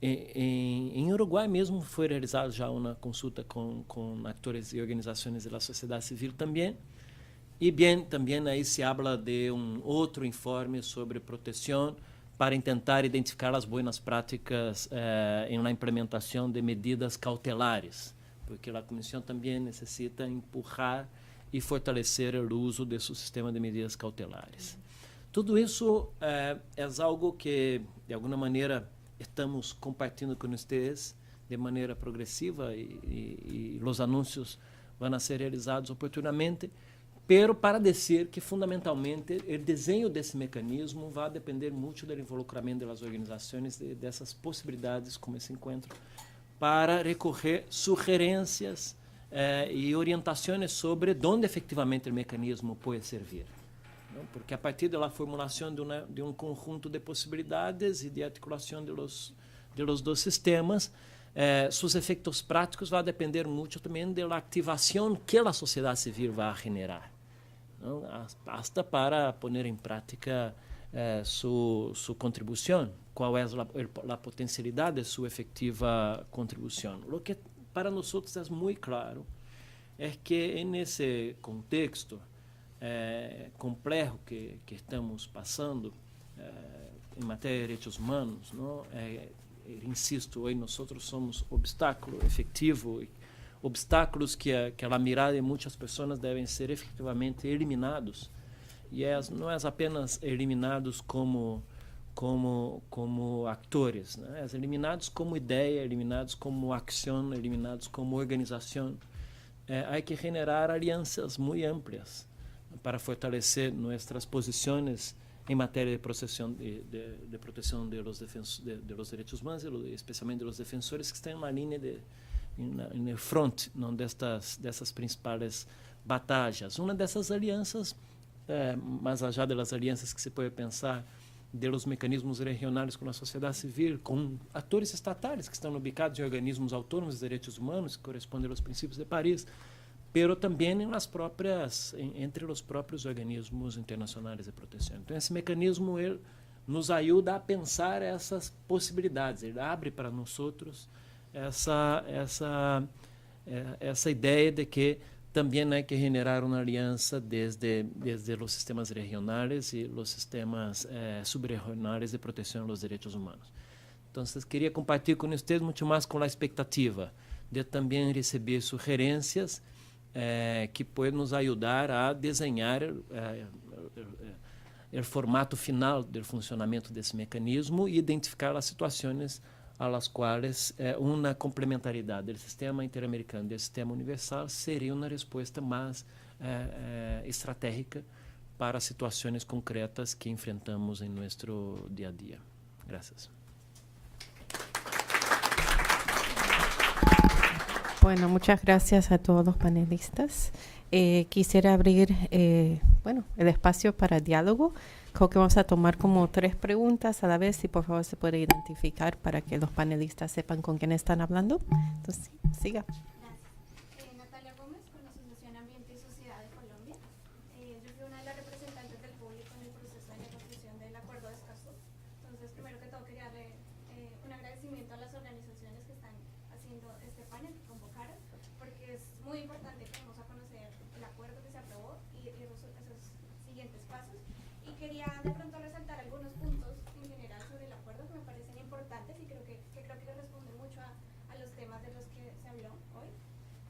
Em Uruguai mesmo foi realizada já uma consulta com atores e organizações da sociedade civil também. E bem, também aí se habla de outro informe sobre proteção para tentar identificar as boas práticas em la implementação de medidas cautelares, porque a Comissão também necessita empurrar e fortalecer o uso de seu sistema de medidas cautelares. Tudo isso é algo que, de alguma maneira, estamos compartilhando com vocês de maneira progressiva e os anúncios vão ser realizados oportunamente, pero para dizer que, fundamentalmente, o desenho desse mecanismo vai depender muito do involucramento das organizações, dessas possibilidades, como esse encontro, para recorrer sugerências e orientações sobre onde efetivamente o mecanismo pode servir. Não? Porque a partir da formulação de um conjunto de possibilidades e de articulação de los dois sistemas, seus efeitos práticos vão depender muito também da ativação que a sociedade civil vai generar. Não? Basta para pôr em prática sua contribuição, qual é a potencialidade de sua efetiva contribuição. O que para nós é muito claro é que nesse contexto complexo que estamos passando em matéria de direitos humanos, não? Insisto, hoje nós somos obstáculo efetivo, obstáculos que a mirada de muitas pessoas devem ser efetivamente eliminados, e não é apenas eliminados como atores, né? Eliminados como ideia, eliminados como ação, eliminados como organização. Há que generar alianças muito amplas para fortalecer nossas posições em matéria de proteção dos direitos humanos, especialmente dos defensores que estão na linha no front, não dessas principais batalhas. Uma dessas alianças más allá de las alianzas que se puede pensar, de los mecanismos regionales con la sociedad civil, con actores estatales que están ubicados en organismos autónomos de derechos humanos, que corresponden a los principios de París, pero también entre los propios organismos internacionales de protección. Entonces, ese mecanismo él nos ayuda a pensar essas possibilidades, ele abre para nós essa ideia de que também há que generar uma aliança desde os sistemas regionais e os sistemas subregionais de proteção dos direitos humanos. Então, queria compartilhar com vocês muito mais com a expectativa de também receber sugerências que podem nos ajudar a desenhar o formato final do funcionamento desse mecanismo e identificar as situações a las quais uma complementaridade do sistema interamericano e do sistema universal seria uma resposta mais estratégica para situações concretas que enfrentamos em nosso dia a dia. Gracias. Bueno, muchas gracias a todos los panelistas. Quisiera abrir el espacio para diálogo. Creo que vamos a tomar como 3 preguntas a la vez, si por favor se puede identificar para que los panelistas sepan con quién están hablando. Entonces, siga. Gracias. Natalia Gómez, con la Asociación Ambiente y Sociedad de Colombia. Yo fui una de las representantes del público en el proceso de negociación del Acuerdo de Escazú. Entonces, primero que todo, quería darle un agradecimiento a las organizaciones que están haciendo este panel, que convocaron, porque es muy importante que demos a conocer el acuerdo que se aprobó y esos siguientes pasos. Y quería de pronto resaltar algunos puntos en general sobre el acuerdo que me parecen importantes y creo que responden mucho a los temas de los que se habló hoy.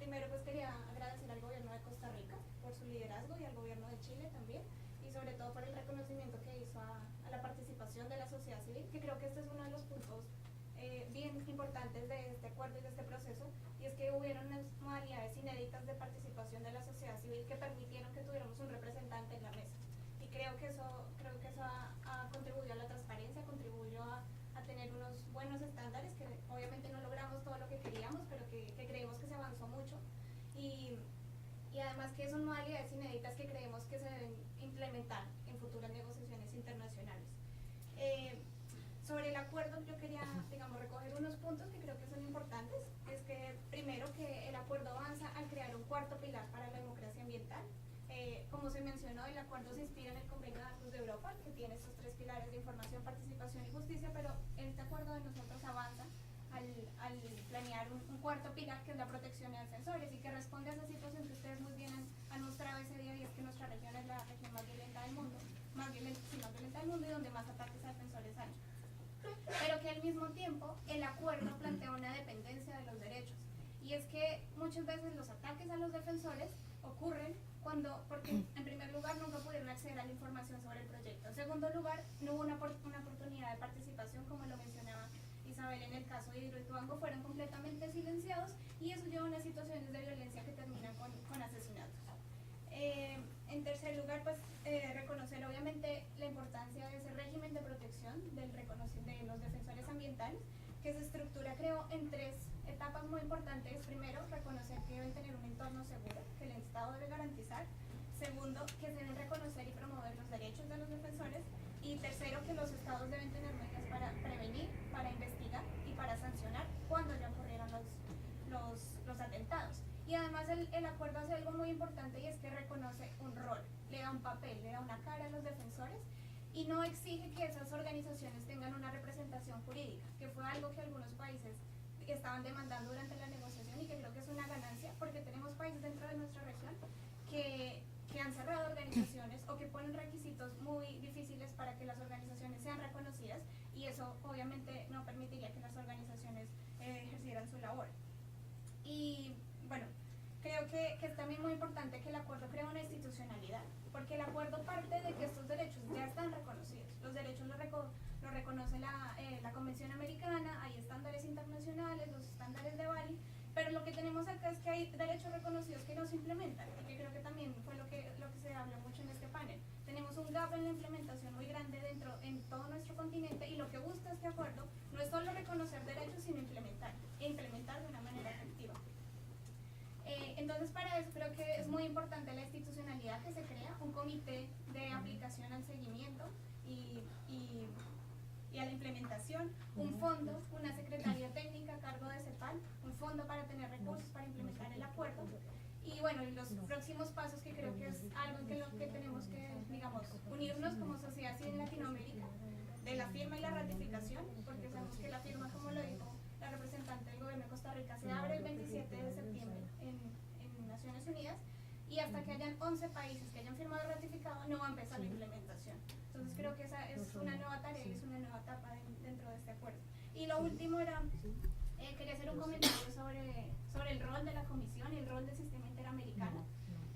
Primero, pues quería agradecer al gobierno de Costa Rica por su liderazgo y al gobierno de Chile también, y sobre todo por el reconocimiento que hizo a la participación de la sociedad civil, que creo que este es uno de los puntos bien importantes de este acuerdo y de este proceso, y es que hubieron unas modalidades inéditas de participación de la sociedad civil que permitieron que tuviéramos un representante en la mesa. Y creo que eso contribuyó a la transparencia, contribuyó a tener unos buenos estándares, que obviamente no logramos todo lo que queríamos, pero que creemos que se avanzó mucho. Y además que son modalidades inéditas que creemos que se deben implementar en futuras negociaciones internacionales. Sobre el acuerdo, yo quería, recoger unos puntos que creo que son importantes. Es que, primero, que el acuerdo avanza al crear un cuarto pilar para la democracia ambiental. Como se mencionó, el acuerdo se inspira en el Convenio de Aarhus de Europa, que tiene estos 3 pilares de información, participación y justicia, pero este acuerdo de nosotros avanza al planear un cuarto pilar, que es la protección de defensores, y que responde a esa situación que ustedes muy bien han mostrado ese día, y es que nuestra región es la región más violenta del mundo, más violenta del mundo, y donde más ataques a defensores hay. Pero que al mismo tiempo el acuerdo plantea una dependencia de los derechos, y es que muchas veces los ataques a los defensores ocurren porque en primer lugar nunca pudieron acceder a la información sobre el proyecto, en segundo lugar no hubo una oportunidad de participación, como lo mencionaba Isabel en el caso de Hidroituango, fueron completamente silenciados, y eso lleva a unas situaciones de violencia que terminan con asesinatos. En tercer lugar, pues reconocer obviamente la importancia de ese régimen de protección de los defensores ambientales, que se estructura, creo, en 3 etapas muy importantes. Primero, reconocer que deben tener un entorno seguro, que el Estado debe garantizar. Segundo, que se deben reconocer y promover los derechos de los defensores. Y tercero, que los Estados deben tener medidas para prevenir, para investigar y para sancionar cuando ya ocurrieran los atentados. Y además el acuerdo hace algo muy importante, y es que reconoce un rol, le da un papel, le da una cara a los defensores, y no exige que esas organizaciones tengan una representación jurídica, que fue algo que algunos países estaban demandando durante la negociación, y que creo que es una ganancia, porque tenemos países dentro de nuestra región que han cerrado organizaciones o que ponen requisitos muy difíciles para que las organizaciones sean reconocidas, y eso obviamente no permitiría que las organizaciones ejercieran su labor. Y bueno, creo que es también muy importante que el acuerdo crea una institucionalidad, porque el acuerdo parte de que estos derechos ya están reconocidos. Los derechos los reconoce la Convención Americana, hay estándares internacionales, los estándares de Bali, pero lo que tenemos acá es que hay derechos reconocidos que no se implementan, y que creo que también fue lo que se habló mucho en este panel. Tenemos un gap en la implementación muy grande en todo nuestro continente, y lo que busca este acuerdo no es solo reconocer derechos, sino implementar de una manera efectiva. Entonces, para eso creo que es muy importante la institucionalidad que se crea, un comité de aplicación al seguimiento y a la implementación, un fondo, una secretaría técnica a cargo de CEPAL, un fondo para tener recursos para implementar el acuerdo. Y bueno, y los próximos pasos, que creo que es algo en lo que tenemos que, digamos, unirnos como sociedad civil en Latinoamérica, de la firma y la ratificación, porque sabemos que la firma, como lo dijo la representante del gobierno de Costa Rica, se abre el 27 de septiembre en Naciones Unidas, y hasta que hayan 11 países que hayan firmado y ratificado, no va a empezar la implementación. Entonces creo que esa es una nueva tarea y es una nueva etapa dentro de este acuerdo. Y lo último era, quería hacer un comentario sobre el rol de la Comisión y el rol del sistema interamericano.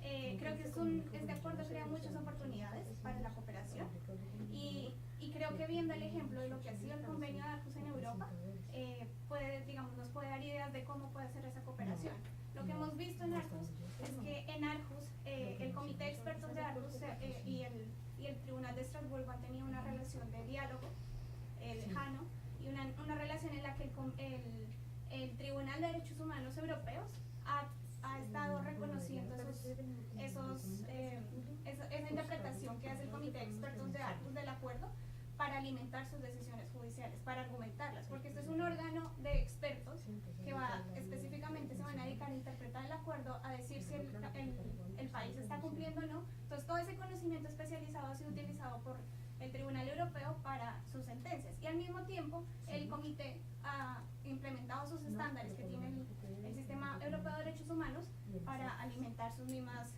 Creo que este acuerdo crea muchas oportunidades para la cooperación y creo que viendo el ejemplo de lo que ha sido el convenio de Aarhus en Europa, nos puede dar ideas de cómo puede ser esa cooperación. Lo que hemos visto en Aarhus es que en Aarhus el Comité de Expertos de Aarhus y el Tribunal de Estrasburgo han tenido una relación de diálogo lejano y una relación en la que el Tribunal de Derechos Humanos Europeos ha estado reconociendo esa interpretación que hace el Comité de Expertos de Aarhus del acuerdo para alimentar sus decisiones judiciales, para argumentarlas, porque este es un órgano de expertos que específicamente se van a dedicar a interpretar el acuerdo, a decir si el país está cumpliendo o no. Entonces todo ese conocimiento especializado ha sido utilizado por el Tribunal Europeo para sus sentencias, y al mismo tiempo el comité ha implementado sus estándares que tiene el Sistema Europeo de Derechos Humanos para alimentar sus mismas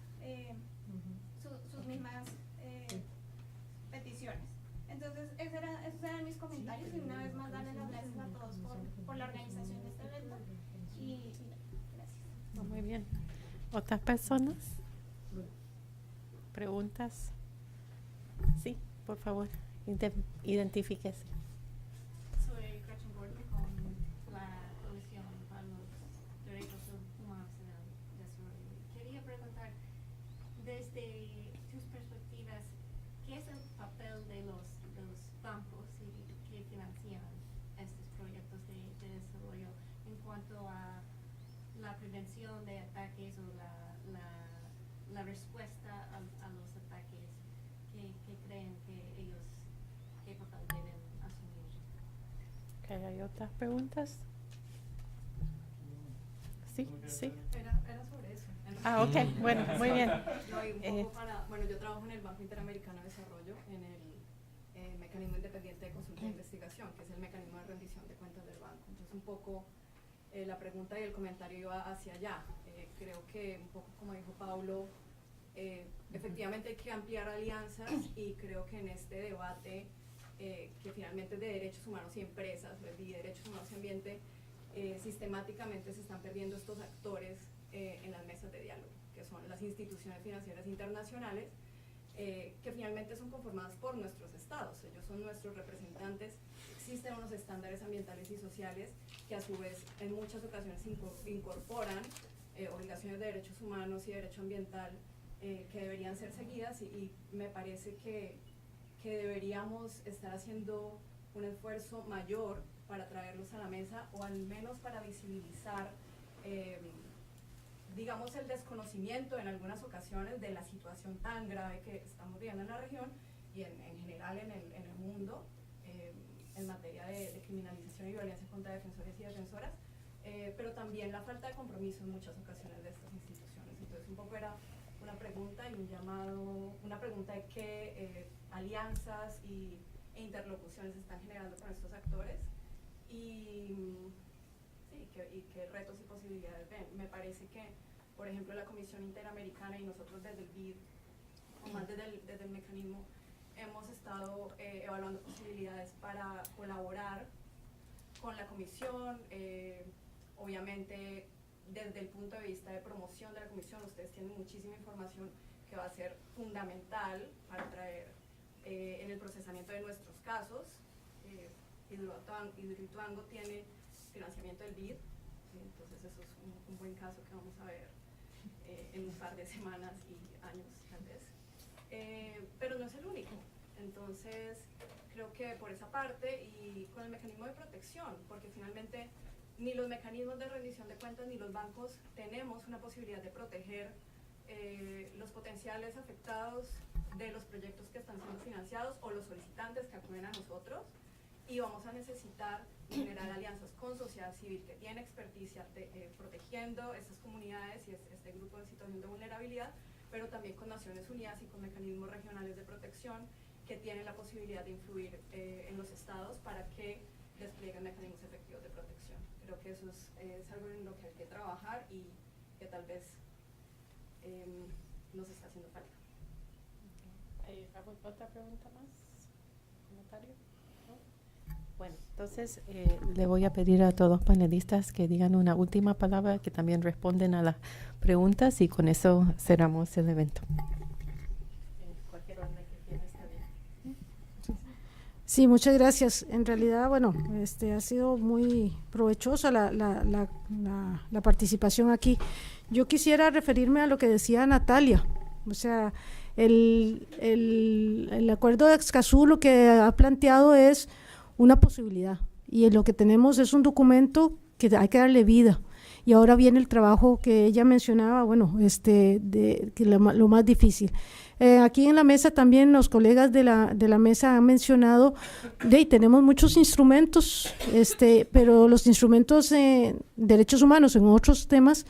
peticiones. Entonces esos eran mis comentarios, y una vez más darles las gracias a todos por la organización de este evento y gracias. Muy bien. ¿Otras personas? ¿Preguntas? Sí, por favor, identifíquese. Soy Gretchen Gordon con la Coalición para los Derechos Humanos en el Desarrollo. Quería preguntar, desde tus perspectivas, ¿qué es el papel de los bancos que financian estos proyectos de desarrollo en cuanto a la prevención de ataques o la respuesta a los ataques? ¿Qué creen que ellos, qué papel deben asumir? Okay, ¿hay otras preguntas? Sí, sí. Era sobre eso. Ok, bueno, muy bien. No, y un poco bueno, yo trabajo en el Banco Interamericano de Desarrollo, en el Mecanismo Independiente de Consulta e Investigación, que es el mecanismo de rendición de cuentas del banco. Entonces, un poco la pregunta y el comentario iba hacia allá. Creo que, un poco como dijo Paulo, efectivamente hay que ampliar alianzas, y creo que en este debate que finalmente es de derechos humanos y empresas, y derechos humanos y ambiente, sistemáticamente se están perdiendo estos actores en las mesas de diálogo, que son las instituciones financieras internacionales, que finalmente son conformadas por nuestros estados. Ellos son nuestros representantes. Existen unos estándares ambientales y sociales que a su vez en muchas ocasiones incorporan obligaciones de derechos humanos y derecho ambiental que deberían ser seguidas, y me parece que deberíamos estar haciendo un esfuerzo mayor para traerlos a la mesa, o al menos para visibilizar digamos, el desconocimiento en algunas ocasiones de la situación tan grave que estamos viviendo en la región y en general en el mundo en materia de criminalización y violencia contra defensores y defensoras, pero también la falta de compromiso en muchas ocasiones de estas instituciones. Entonces, un poco era una pregunta y un llamado, una pregunta de qué alianzas e interlocuciones se están generando con estos actores, y qué retos y posibilidades ven. Me parece que, por ejemplo, la Comisión Interamericana y nosotros desde el BID, o más desde el mecanismo, hemos estado evaluando posibilidades para colaborar con la Comisión. Obviamente, desde el punto de vista de promoción de la Comisión, ustedes tienen muchísima información que va a ser fundamental para traer en el procesamiento de nuestros casos. Hidroituango tiene financiamiento del BID, entonces eso es un buen caso que vamos a ver en un par de semanas y años tal vez, pero no es el único. Entonces creo que por esa parte, y con el mecanismo de protección, porque finalmente ni los mecanismos de rendición de cuentas ni los bancos tenemos una posibilidad de proteger los potenciales afectados de los proyectos que están siendo financiados o los solicitantes que acuden a nosotros, y vamos a necesitar generar alianzas con sociedad civil que tiene experticia protegiendo estas comunidades y este grupo en situación de vulnerabilidad, pero también con Naciones Unidas y con mecanismos regionales de protección que tienen la posibilidad de influir en los estados para que desplieguen mecanismos efectivos de protección. Creo que eso es algo en lo que hay que trabajar y que tal vez nos está haciendo falta. ¿Hay otra pregunta más? ¿Comentario? ¿No? Bueno, entonces le voy a pedir a todos los panelistas que digan una última palabra, que también responden a las preguntas, y con eso cerramos el evento. Cualquier orden que quieras, está bien. Sí, muchas gracias. En realidad, bueno, ha sido muy provechosa la participación aquí. Yo quisiera referirme a lo que decía Natalia. O sea, el acuerdo de Escazú lo que ha planteado es una posibilidad, y lo que tenemos es un documento que hay que darle vida. Y ahora viene el trabajo que ella mencionaba, bueno, lo más difícil. Aquí en la mesa también los colegas de la mesa han mencionado, tenemos muchos instrumentos, pero los instrumentos en derechos humanos, en otros temas,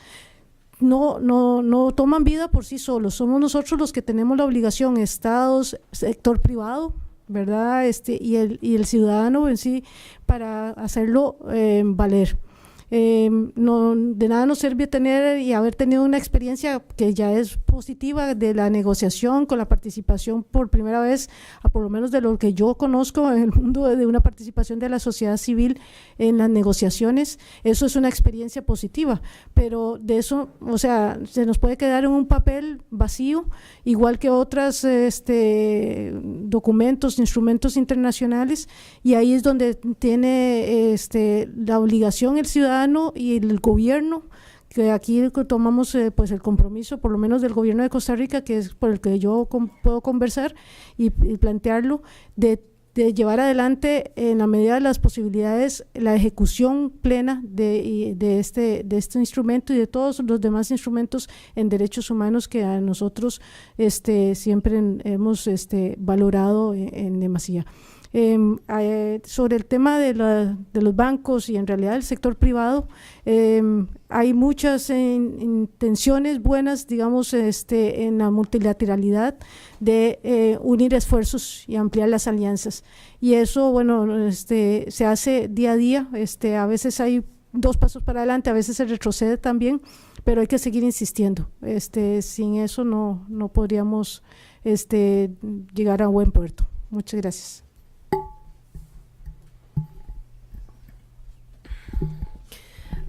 no toman vida por sí solos. Somos nosotros los que tenemos la obligación, estados, sector privado, ¿verdad? Y el ciudadano en sí, para hacerlo valer. No, de nada nos sirve tener y haber tenido una experiencia que ya es positiva de la negociación con la participación por primera vez, por lo menos de lo que yo conozco en el mundo, de una participación de la sociedad civil en las negociaciones. Eso es una experiencia positiva, pero de eso, o sea, se nos puede quedar en un papel vacío, igual que otros documentos, instrumentos internacionales, y ahí es donde tiene la obligación el ciudadano y el gobierno, que aquí tomamos pues el compromiso, por lo menos del gobierno de Costa Rica, que es por el que yo puedo conversar y plantearlo, de llevar adelante en la medida de las posibilidades la ejecución plena de este instrumento y de todos los demás instrumentos en derechos humanos que a nosotros siempre hemos valorado en demasía. Sobre el tema de los bancos y en realidad el sector privado, hay muchas intenciones buenas, digamos, en la multilateralidad de unir esfuerzos y ampliar las alianzas, y eso, bueno, se hace día a día. A veces hay 2 pasos para adelante, a veces se retrocede también, pero hay que seguir insistiendo. Sin eso no podríamos llegar a buen puerto. Muchas gracias.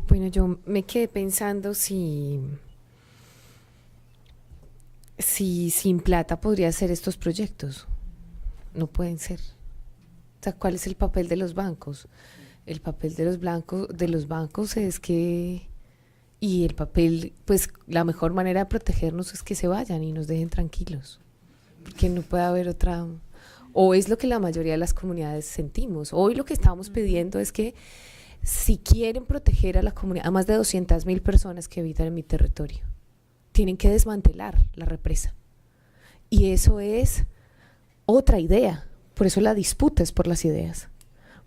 Bueno, yo me quedé pensando si sin plata podría hacer estos proyectos. No pueden ser. O sea, ¿cuál es el papel de los bancos? El papel de los bancos es que, y el papel, pues la mejor manera de protegernos es que se vayan y nos dejen tranquilos, porque no puede haber otra, o es lo que la mayoría de las comunidades sentimos. Hoy lo que estamos pidiendo es que si quieren proteger a la comunidad, a más de 200.000 personas que habitan en mi territorio, tienen que desmantelar la represa. Y eso es otra idea. Por eso la disputa es por las ideas.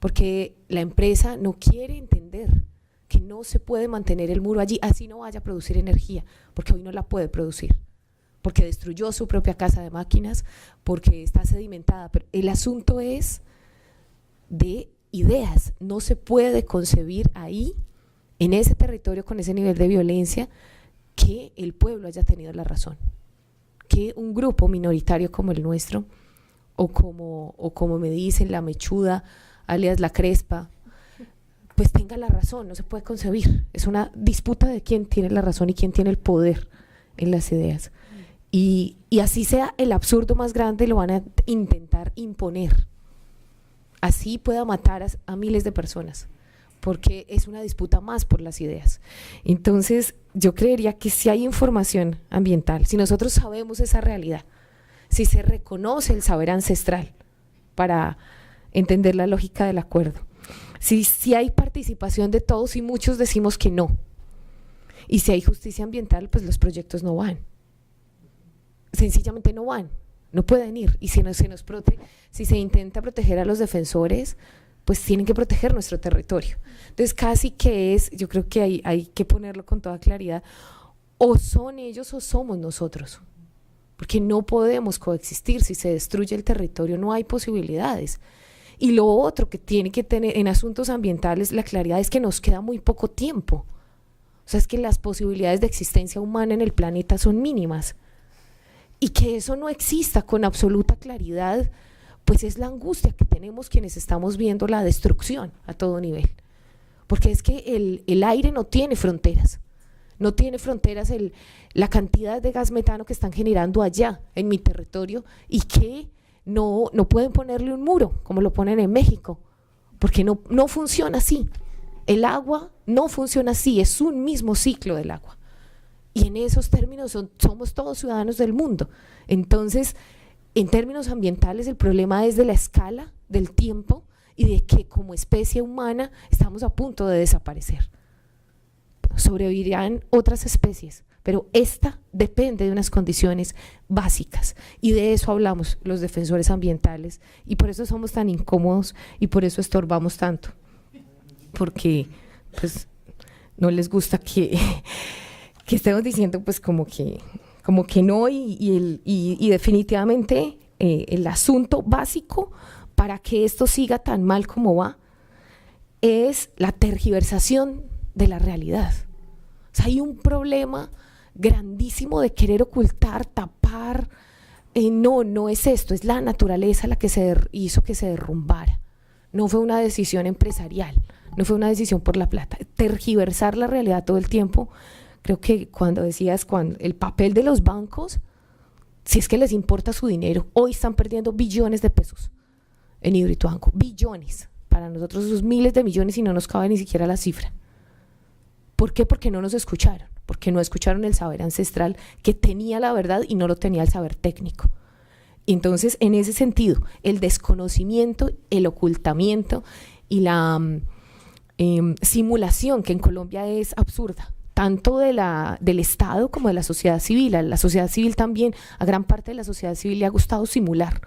Porque la empresa no quiere entender que no se puede mantener el muro allí, así no vaya a producir energía, porque hoy no la puede producir, porque destruyó su propia casa de máquinas, porque está sedimentada. Pero el asunto es de ideas. No se puede concebir ahí, en ese territorio con ese nivel de violencia, que el pueblo haya tenido la razón, que un grupo minoritario como el nuestro, o como me dicen la mechuda, alias la crespa, pues tenga la razón. No se puede concebir. Es una disputa de quién tiene la razón y quién tiene el poder en las ideas. Y así sea el absurdo más grande, lo van a intentar imponer. Así pueda matar a miles de personas, porque es una disputa más por las ideas. Entonces, yo creería que si hay información ambiental, si nosotros sabemos esa realidad, si se reconoce el saber ancestral para entender la lógica del acuerdo, si hay participación de todos y muchos decimos que no, y si hay justicia ambiental, pues los proyectos no van. Sencillamente no van. no pueden ir. Y si se intenta proteger a los defensores, pues tienen que proteger nuestro territorio. Entonces casi que yo creo que hay que ponerlo con toda claridad, o son ellos o somos nosotros, porque no podemos coexistir. Si se destruye el territorio no hay posibilidades. Y lo otro que tiene que tener en asuntos ambientales la claridad es que nos queda muy poco tiempo. O sea, es que las posibilidades de existencia humana en el planeta son mínimas. Y que eso no exista con absoluta claridad, pues es la angustia que tenemos quienes estamos viendo la destrucción a todo nivel. Porque es que el aire no tiene fronteras. No tiene fronteras la cantidad de gas metano que están generando allá en mi territorio y que no pueden ponerle un muro como lo ponen en México, porque no funciona así. El agua no funciona así, es un mismo ciclo del agua. Y en esos términos somos todos ciudadanos del mundo. Entonces, en términos ambientales, el problema es de la escala, del tiempo y de que como especie humana estamos a punto de desaparecer. Sobrevivirán otras especies, pero esta depende de unas condiciones básicas, y de eso hablamos los defensores ambientales, y por eso somos tan incómodos y por eso estorbamos tanto, porque pues no les gusta que estemos diciendo pues como que no, y definitivamente el asunto básico para que esto siga tan mal como va es la tergiversación de la realidad. O sea, hay un problema grandísimo de querer ocultar, tapar. No es esto, es la naturaleza la que hizo que se derrumbara. No fue una decisión empresarial, no fue una decisión por la plata. Tergiversar la realidad todo el tiempo. Creo que cuando decías el papel de los bancos, si es que les importa su dinero, hoy están perdiendo billones de pesos en Hidroituango, billones. Para nosotros esos miles de millones y no nos cabe ni siquiera la cifra. ¿Por qué? Porque no nos escucharon, porque no escucharon el saber ancestral que tenía la verdad y no lo tenía el saber técnico. Entonces, en ese sentido, el desconocimiento, el ocultamiento y la simulación, que en Colombia es absurda, tanto del Estado como de la sociedad civil. A la sociedad civil también, a gran parte de la sociedad civil le ha gustado simular,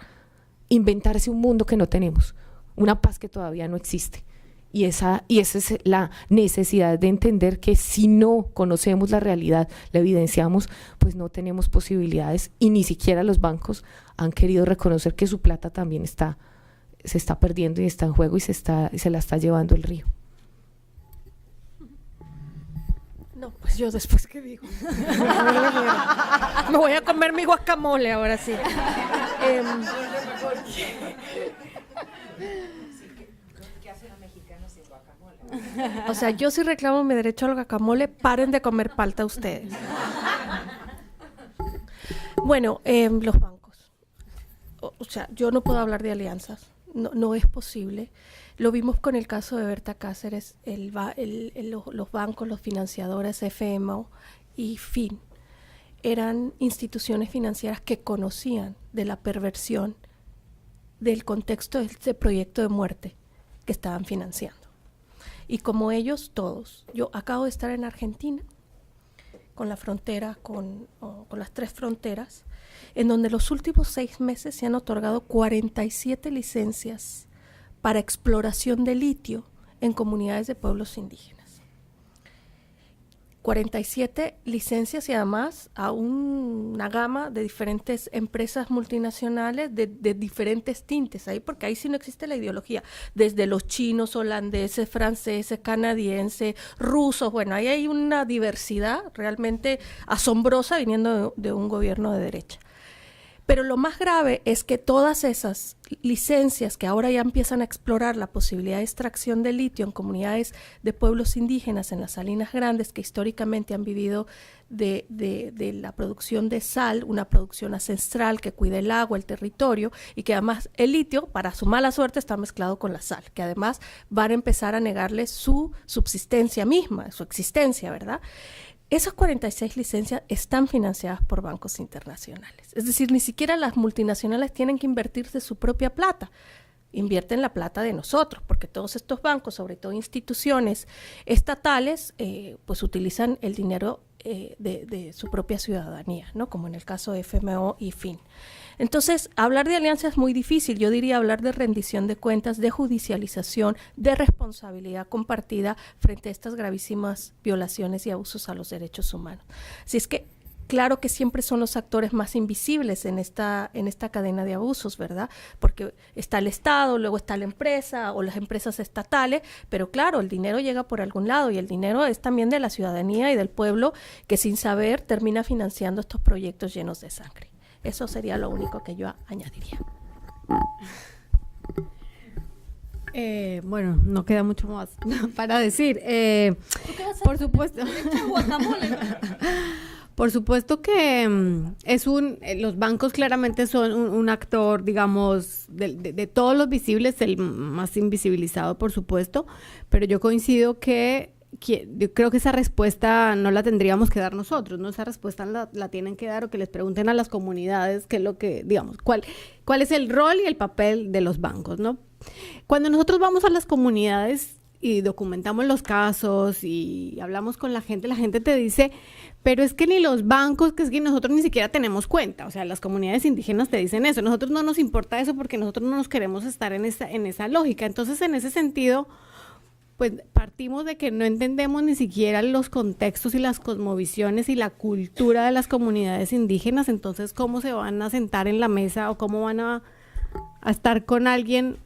inventarse un mundo que no tenemos, una paz que todavía no existe. Y esa es la necesidad de entender que si no conocemos la realidad, la evidenciamos, pues no tenemos posibilidades, y ni siquiera los bancos han querido reconocer que su plata también se está perdiendo y está en juego y se la está llevando el río. No, pues yo después, ¿qué digo? Me voy a comer mi guacamole ahora sí. O sea, yo sí reclamo mi derecho al guacamole. Paren de comer palta ustedes. Bueno, los bancos. O sea, yo no puedo hablar de alianzas. No es posible. Lo vimos con el caso de Berta Cáceres. Los bancos, los financiadores, FMO y FIN, eran instituciones financieras que conocían de la perversión del contexto de este proyecto de muerte que estaban financiando. Y como ellos todos, yo acabo de estar en Argentina, con la frontera, con las 3 fronteras, en donde los últimos 6 meses se han otorgado 47 licencias para exploración de litio en comunidades de pueblos indígenas. 47 licencias y además a una gama de diferentes empresas multinacionales de diferentes tintes ahí, porque ahí sí no existe la ideología, desde los chinos, holandeses, franceses, canadienses, rusos. Bueno, ahí hay una diversidad realmente asombrosa viniendo de un gobierno de derecha. Pero lo más grave es que todas esas licencias que ahora ya empiezan a explorar la posibilidad de extracción de litio en comunidades de pueblos indígenas en las Salinas Grandes, que históricamente han vivido de la producción de sal, una producción ancestral que cuida el agua, el territorio, y que además el litio, para su mala suerte, está mezclado con la sal, que además van a empezar a negarle su subsistencia misma, su existencia, ¿verdad? Esas 46 licencias están financiadas por bancos internacionales. Es decir, ni siquiera las multinacionales tienen que invertirse su propia plata. Invierten la plata de nosotros, porque todos estos bancos, sobre todo instituciones estatales, pues utilizan el dinero de su propia ciudadanía, ¿no? Como en el caso de FMO y FIN. Entonces, hablar de alianza es muy difícil. Yo diría hablar de rendición de cuentas, de judicialización, de responsabilidad compartida frente a estas gravísimas violaciones y abusos a los derechos humanos. Así es que claro que siempre son los actores más invisibles en esta cadena de abusos, ¿verdad? Porque está el Estado, luego está la empresa o las empresas estatales, pero claro, el dinero llega por algún lado y el dinero es también de la ciudadanía y del pueblo que sin saber termina financiando estos proyectos llenos de sangre. Eso sería lo único que yo añadiría. Bueno, no queda mucho más para decir. Por supuesto. Por supuesto que los bancos claramente son un actor, digamos, de todos los visibles, el más invisibilizado, por supuesto, pero yo coincido que yo creo que esa respuesta no la tendríamos que dar nosotros, ¿no? Esa respuesta la tienen que dar o que les pregunten a las comunidades qué es lo que, digamos, cuál es el rol y el papel de los bancos, ¿no? Cuando nosotros vamos a las comunidades y documentamos los casos y hablamos con la gente te dice, pero es que ni los bancos, que es que nosotros ni siquiera tenemos cuenta, o sea, las comunidades indígenas te dicen eso, nosotros no nos importa eso porque nosotros no nos queremos estar en esa lógica. Entonces, en ese sentido, pues partimos de que no entendemos ni siquiera los contextos y las cosmovisiones y la cultura de las comunidades indígenas. Entonces, ¿cómo se van a sentar en la mesa o cómo van a estar con alguien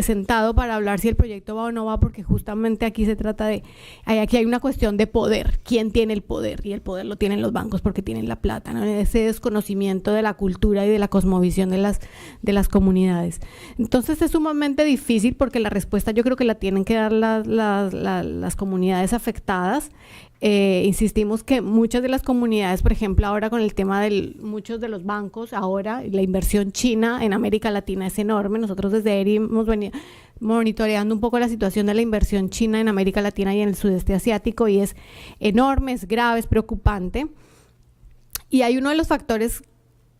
sentado para hablar si el proyecto va o no va? Porque justamente aquí se trata aquí hay una cuestión de poder. ¿Quién tiene el poder? Y el poder lo tienen los bancos porque tienen la plata, ¿no? Ese desconocimiento de la cultura y de la cosmovisión de las comunidades. Entonces es sumamente difícil porque la respuesta yo creo que la tienen que dar las comunidades afectadas. Insistimos que muchas de las comunidades, por ejemplo, ahora con el tema de muchos de los bancos, ahora la inversión china en América Latina es enorme. Nosotros desde ERI hemos venido monitoreando un poco la situación de la inversión china en América Latina y en el sudeste asiático y es enorme, es grave, es preocupante. Y hay uno de los factores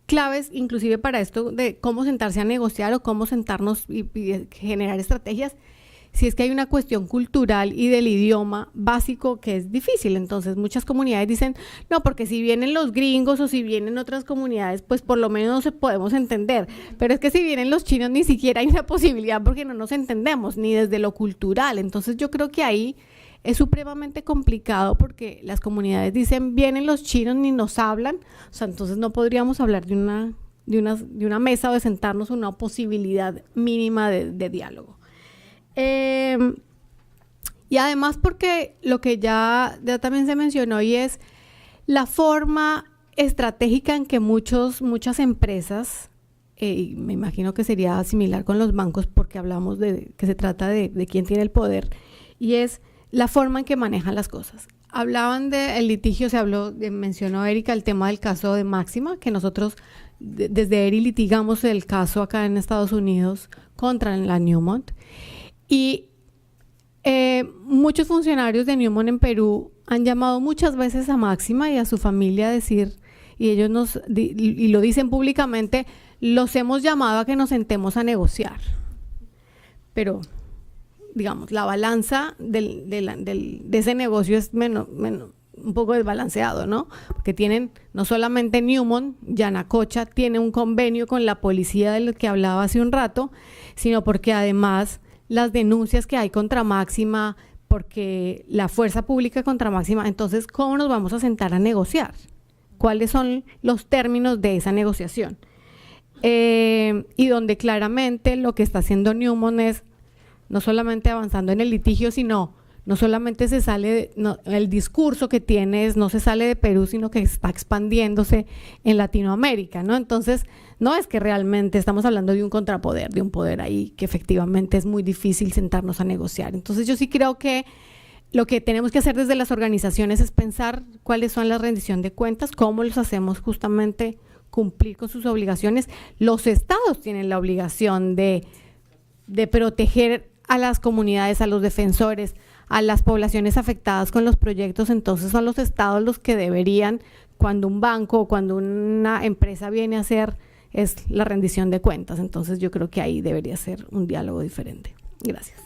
claves, inclusive para esto, de cómo sentarse a negociar o cómo sentarnos y generar estrategias, si es que hay una cuestión cultural y del idioma básico que es difícil. Entonces muchas comunidades dicen, no, porque si vienen los gringos o si vienen otras comunidades, pues por lo menos nos podemos entender, pero es que si vienen los chinos ni siquiera hay una posibilidad porque no nos entendemos, ni desde lo cultural. Entonces yo creo que ahí es supremamente complicado porque las comunidades dicen, vienen los chinos ni nos hablan, o sea, entonces no podríamos hablar de una mesa o de sentarnos una posibilidad mínima de diálogo. Y además porque lo que ya también se mencionó y es la forma estratégica en que muchas empresas, y me imagino que sería similar con los bancos porque hablamos de que se trata de quién tiene el poder, y es la forma en que manejan las cosas. Hablaban del litigio, mencionó Erika el tema del caso de Máxima, que nosotros desde ERI litigamos el caso acá en Estados Unidos contra la Newmont. Y muchos funcionarios de Newmont en Perú han llamado muchas veces a Máxima y a su familia a decir, y ellos y lo dicen públicamente, los hemos llamado a que nos sentemos a negociar. Pero, digamos, la balanza de ese negocio es un poco desbalanceado, ¿no? Porque tienen, no solamente Newmont, Yanacocha tiene un convenio con la policía del que hablaba hace un rato, sino porque además las denuncias que hay contra Máxima, porque la fuerza pública contra Máxima, entonces, ¿cómo nos vamos a sentar a negociar? ¿Cuáles son los términos de esa negociación? Y donde claramente lo que está haciendo Newmont es no solamente avanzando en el litigio, sino no solamente el discurso que tiene no se sale de Perú, sino que está expandiéndose en Latinoamérica, ¿no? Entonces, no es que realmente estamos hablando de un contrapoder, de un poder ahí que efectivamente es muy difícil sentarnos a negociar. Entonces, yo sí creo que lo que tenemos que hacer desde las organizaciones es pensar cuáles son la rendición de cuentas, cómo los hacemos justamente cumplir con sus obligaciones. Los estados tienen la obligación de proteger a las comunidades, a los defensores, a las poblaciones afectadas con los proyectos. Entonces son los estados los que deberían, cuando un banco o cuando una empresa viene a hacer, es la rendición de cuentas. Entonces yo creo que ahí debería ser un diálogo diferente. Gracias.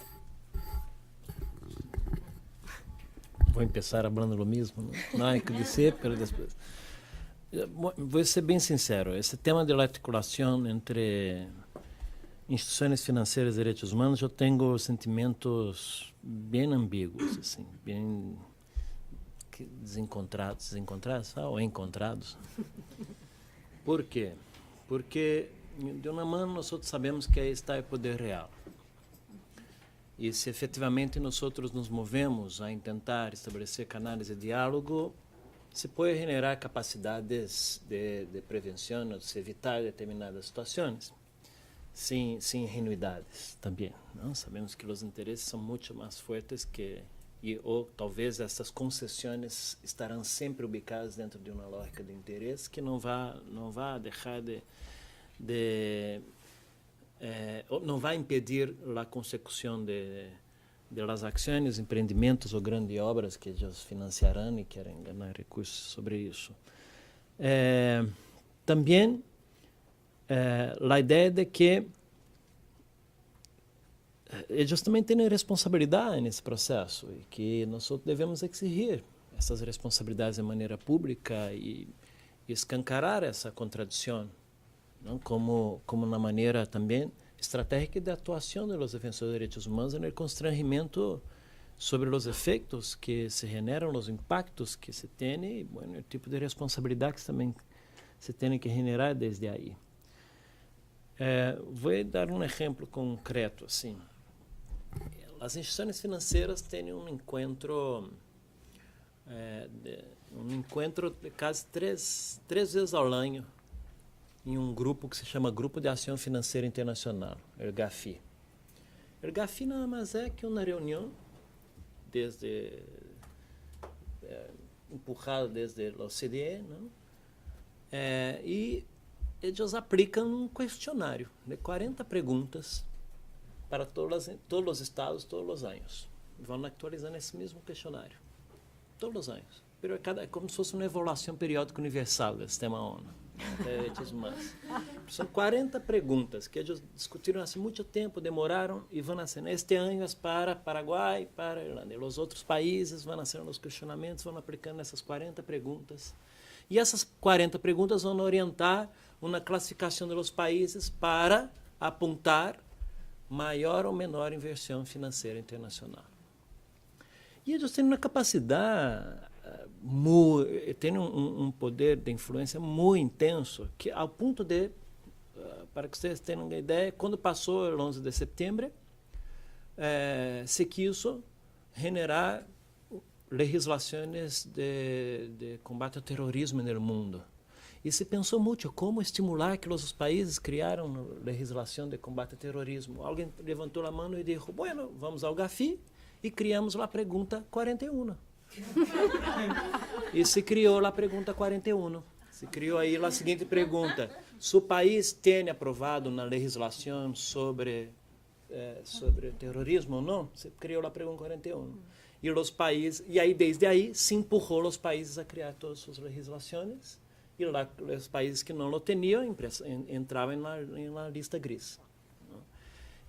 Voy a empezar hablando lo mismo, ¿no? No hay que decir, pero después. Vou ser bem sincero, esse tema da articulação entre instituições financeiras e direitos humanos, eu tenho sentimentos bem ambíguos, assim, bem desencontrados, ou encontrados. Por quê? Porque, de uma mão, nós sabemos que aí está o poder real. E se efetivamente nós nos movemos a tentar estabelecer canais de diálogo, se pode generar capacidades de prevenção, de se evitar determinadas situações, sem ingenuidades também. Não? Sabemos que os interesses são muito mais fortes ou talvez essas concessões estarão sempre ubicadas dentro de uma lógica de interesse que não vai deixar não vai impedir a consecução de las ações, empreendimentos ou grandes obras que eles financiarão e querem ganhar recursos sobre isso. Também a ideia de que eles também têm responsabilidade nesse processo e que nós devemos exigir essas responsabilidades de maneira pública e escancarar essa contradição, não? Como uma maneira também estratégica de atuação dos defensores de direitos humanos no constrangimento sobre os efeitos que se generam, os impactos que se tem e o tipo de responsabilidade que também se tem que generar desde aí. Vou dar um exemplo concreto, assim. As instituições financeiras têm um encontro de quase três vezes ao ano em um grupo que se chama Grupo de Ação Financeira Internacional, o GAFI. O GAFI nada mais é que uma reunião empurrada desde a OCDE, não? E eles aplicam um questionário de 40 perguntas para todos os estados todos os anos. Vão atualizando esse mesmo questionário todos os anos. É como se fosse uma evaluação periódica universal do sistema ONU. São 40 perguntas que eles discutiram há muito tempo, demoraram e vão nascendo. Este ano para Paraguai, para Irlanda. E os outros países vão nascendo os questionamentos, vão aplicando essas 40 perguntas. E essas 40 perguntas vão orientar uma classificação dos países para apontar maior ou menor inversão financeira internacional. E eles têm uma capacidade, têm um poder de influência muito intenso, que ao ponto de, para que vocês tenham uma ideia, quando passou o 11 de setembro, se quis generar legislações de combate ao terrorismo no mundo. E se pensou muito como estimular que os países criaram legislação de combate ao terrorismo. Alguém levantou a mão e disse, bueno, vamos ao GAFI e criamos a pergunta 41. E se criou a pergunta 41. Se criou aí a seguinte pergunta: se o país tem aprovado uma legislação sobre terrorismo ou não? Se criou a pergunta 41. E os países, e aí desde aí se empurrou os países a criar todas suas legislações. E lá, os países que não o tinham entravam na lista gris. Não?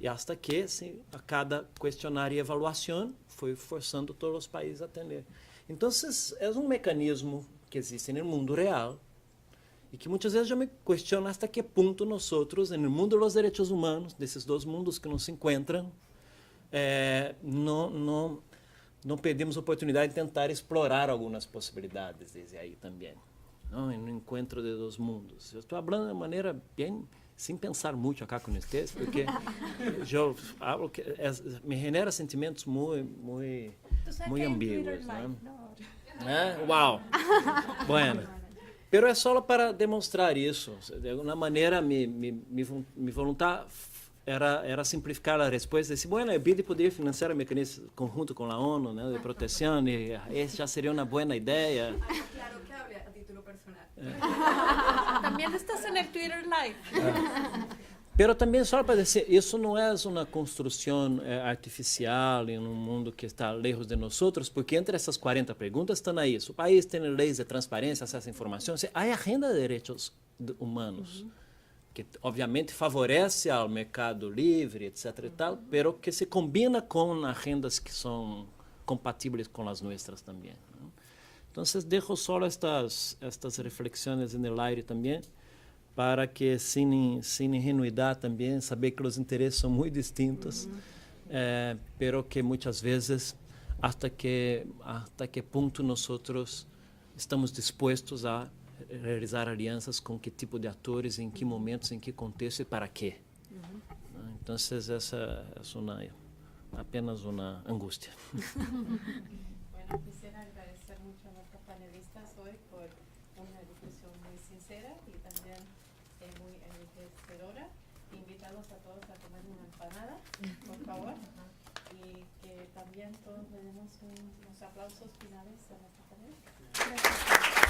E hasta que, a cada questionário e avaliação, foi forçando todos os países a atender. Então, é um mecanismo que existe no mundo real e que muitas vezes eu me questiono hasta que ponto nós, no mundo dos direitos humanos, desses dois mundos que não se encontram, não perdemos a oportunidade de tentar explorar algumas possibilidades desde aí também. Não, no encontro de dois mundos. Eu estou falando de maneira bem, sem pensar muito acá com vocês, porque eu falo que me genera sentimentos muito ambíguos. Uau! Bueno. Pero é só para demonstrar isso. De alguma maneira, mi voluntar era simplificar a resposta. Disse, bueno, o BID poderia financiar o mecanismo conjunto com a ONU, né, de proteção, e essa já seria uma boa ideia. Claro que hable a título personal. También estás en el Twitter Live. Pero também, só para dizer, isso não é uma construção artificial em um mundo que está lejos de nós, porque entre essas 40 perguntas estão aí. O país tem leis de transparência, acesso à informação. Há a agenda de direitos humanos, que obviamente favorece ao mercado livre, etc. e tal, pero que se combina com agendas que são compatíveis com as nossas também. Não? Entonces dejo solo estas reflexiones en el aire también, para que sin ingenuidad también, saber que los intereses son muy distintos, pero que muchas veces hasta qué punto nosotros estamos dispuestos a realizar alianças com que tipo de atores, em que momentos, em que contexto e para quê. Então, essa é apenas uma angústia. Bueno, quisiera agradecer mucho a nuestros panelistas hoy por una discusión muy sincera y también muy enriquecedora. Invitados a todos a comer una empanada, por favor, y que también todos le demos unos aplausos finales a nuestro panel. Gracias.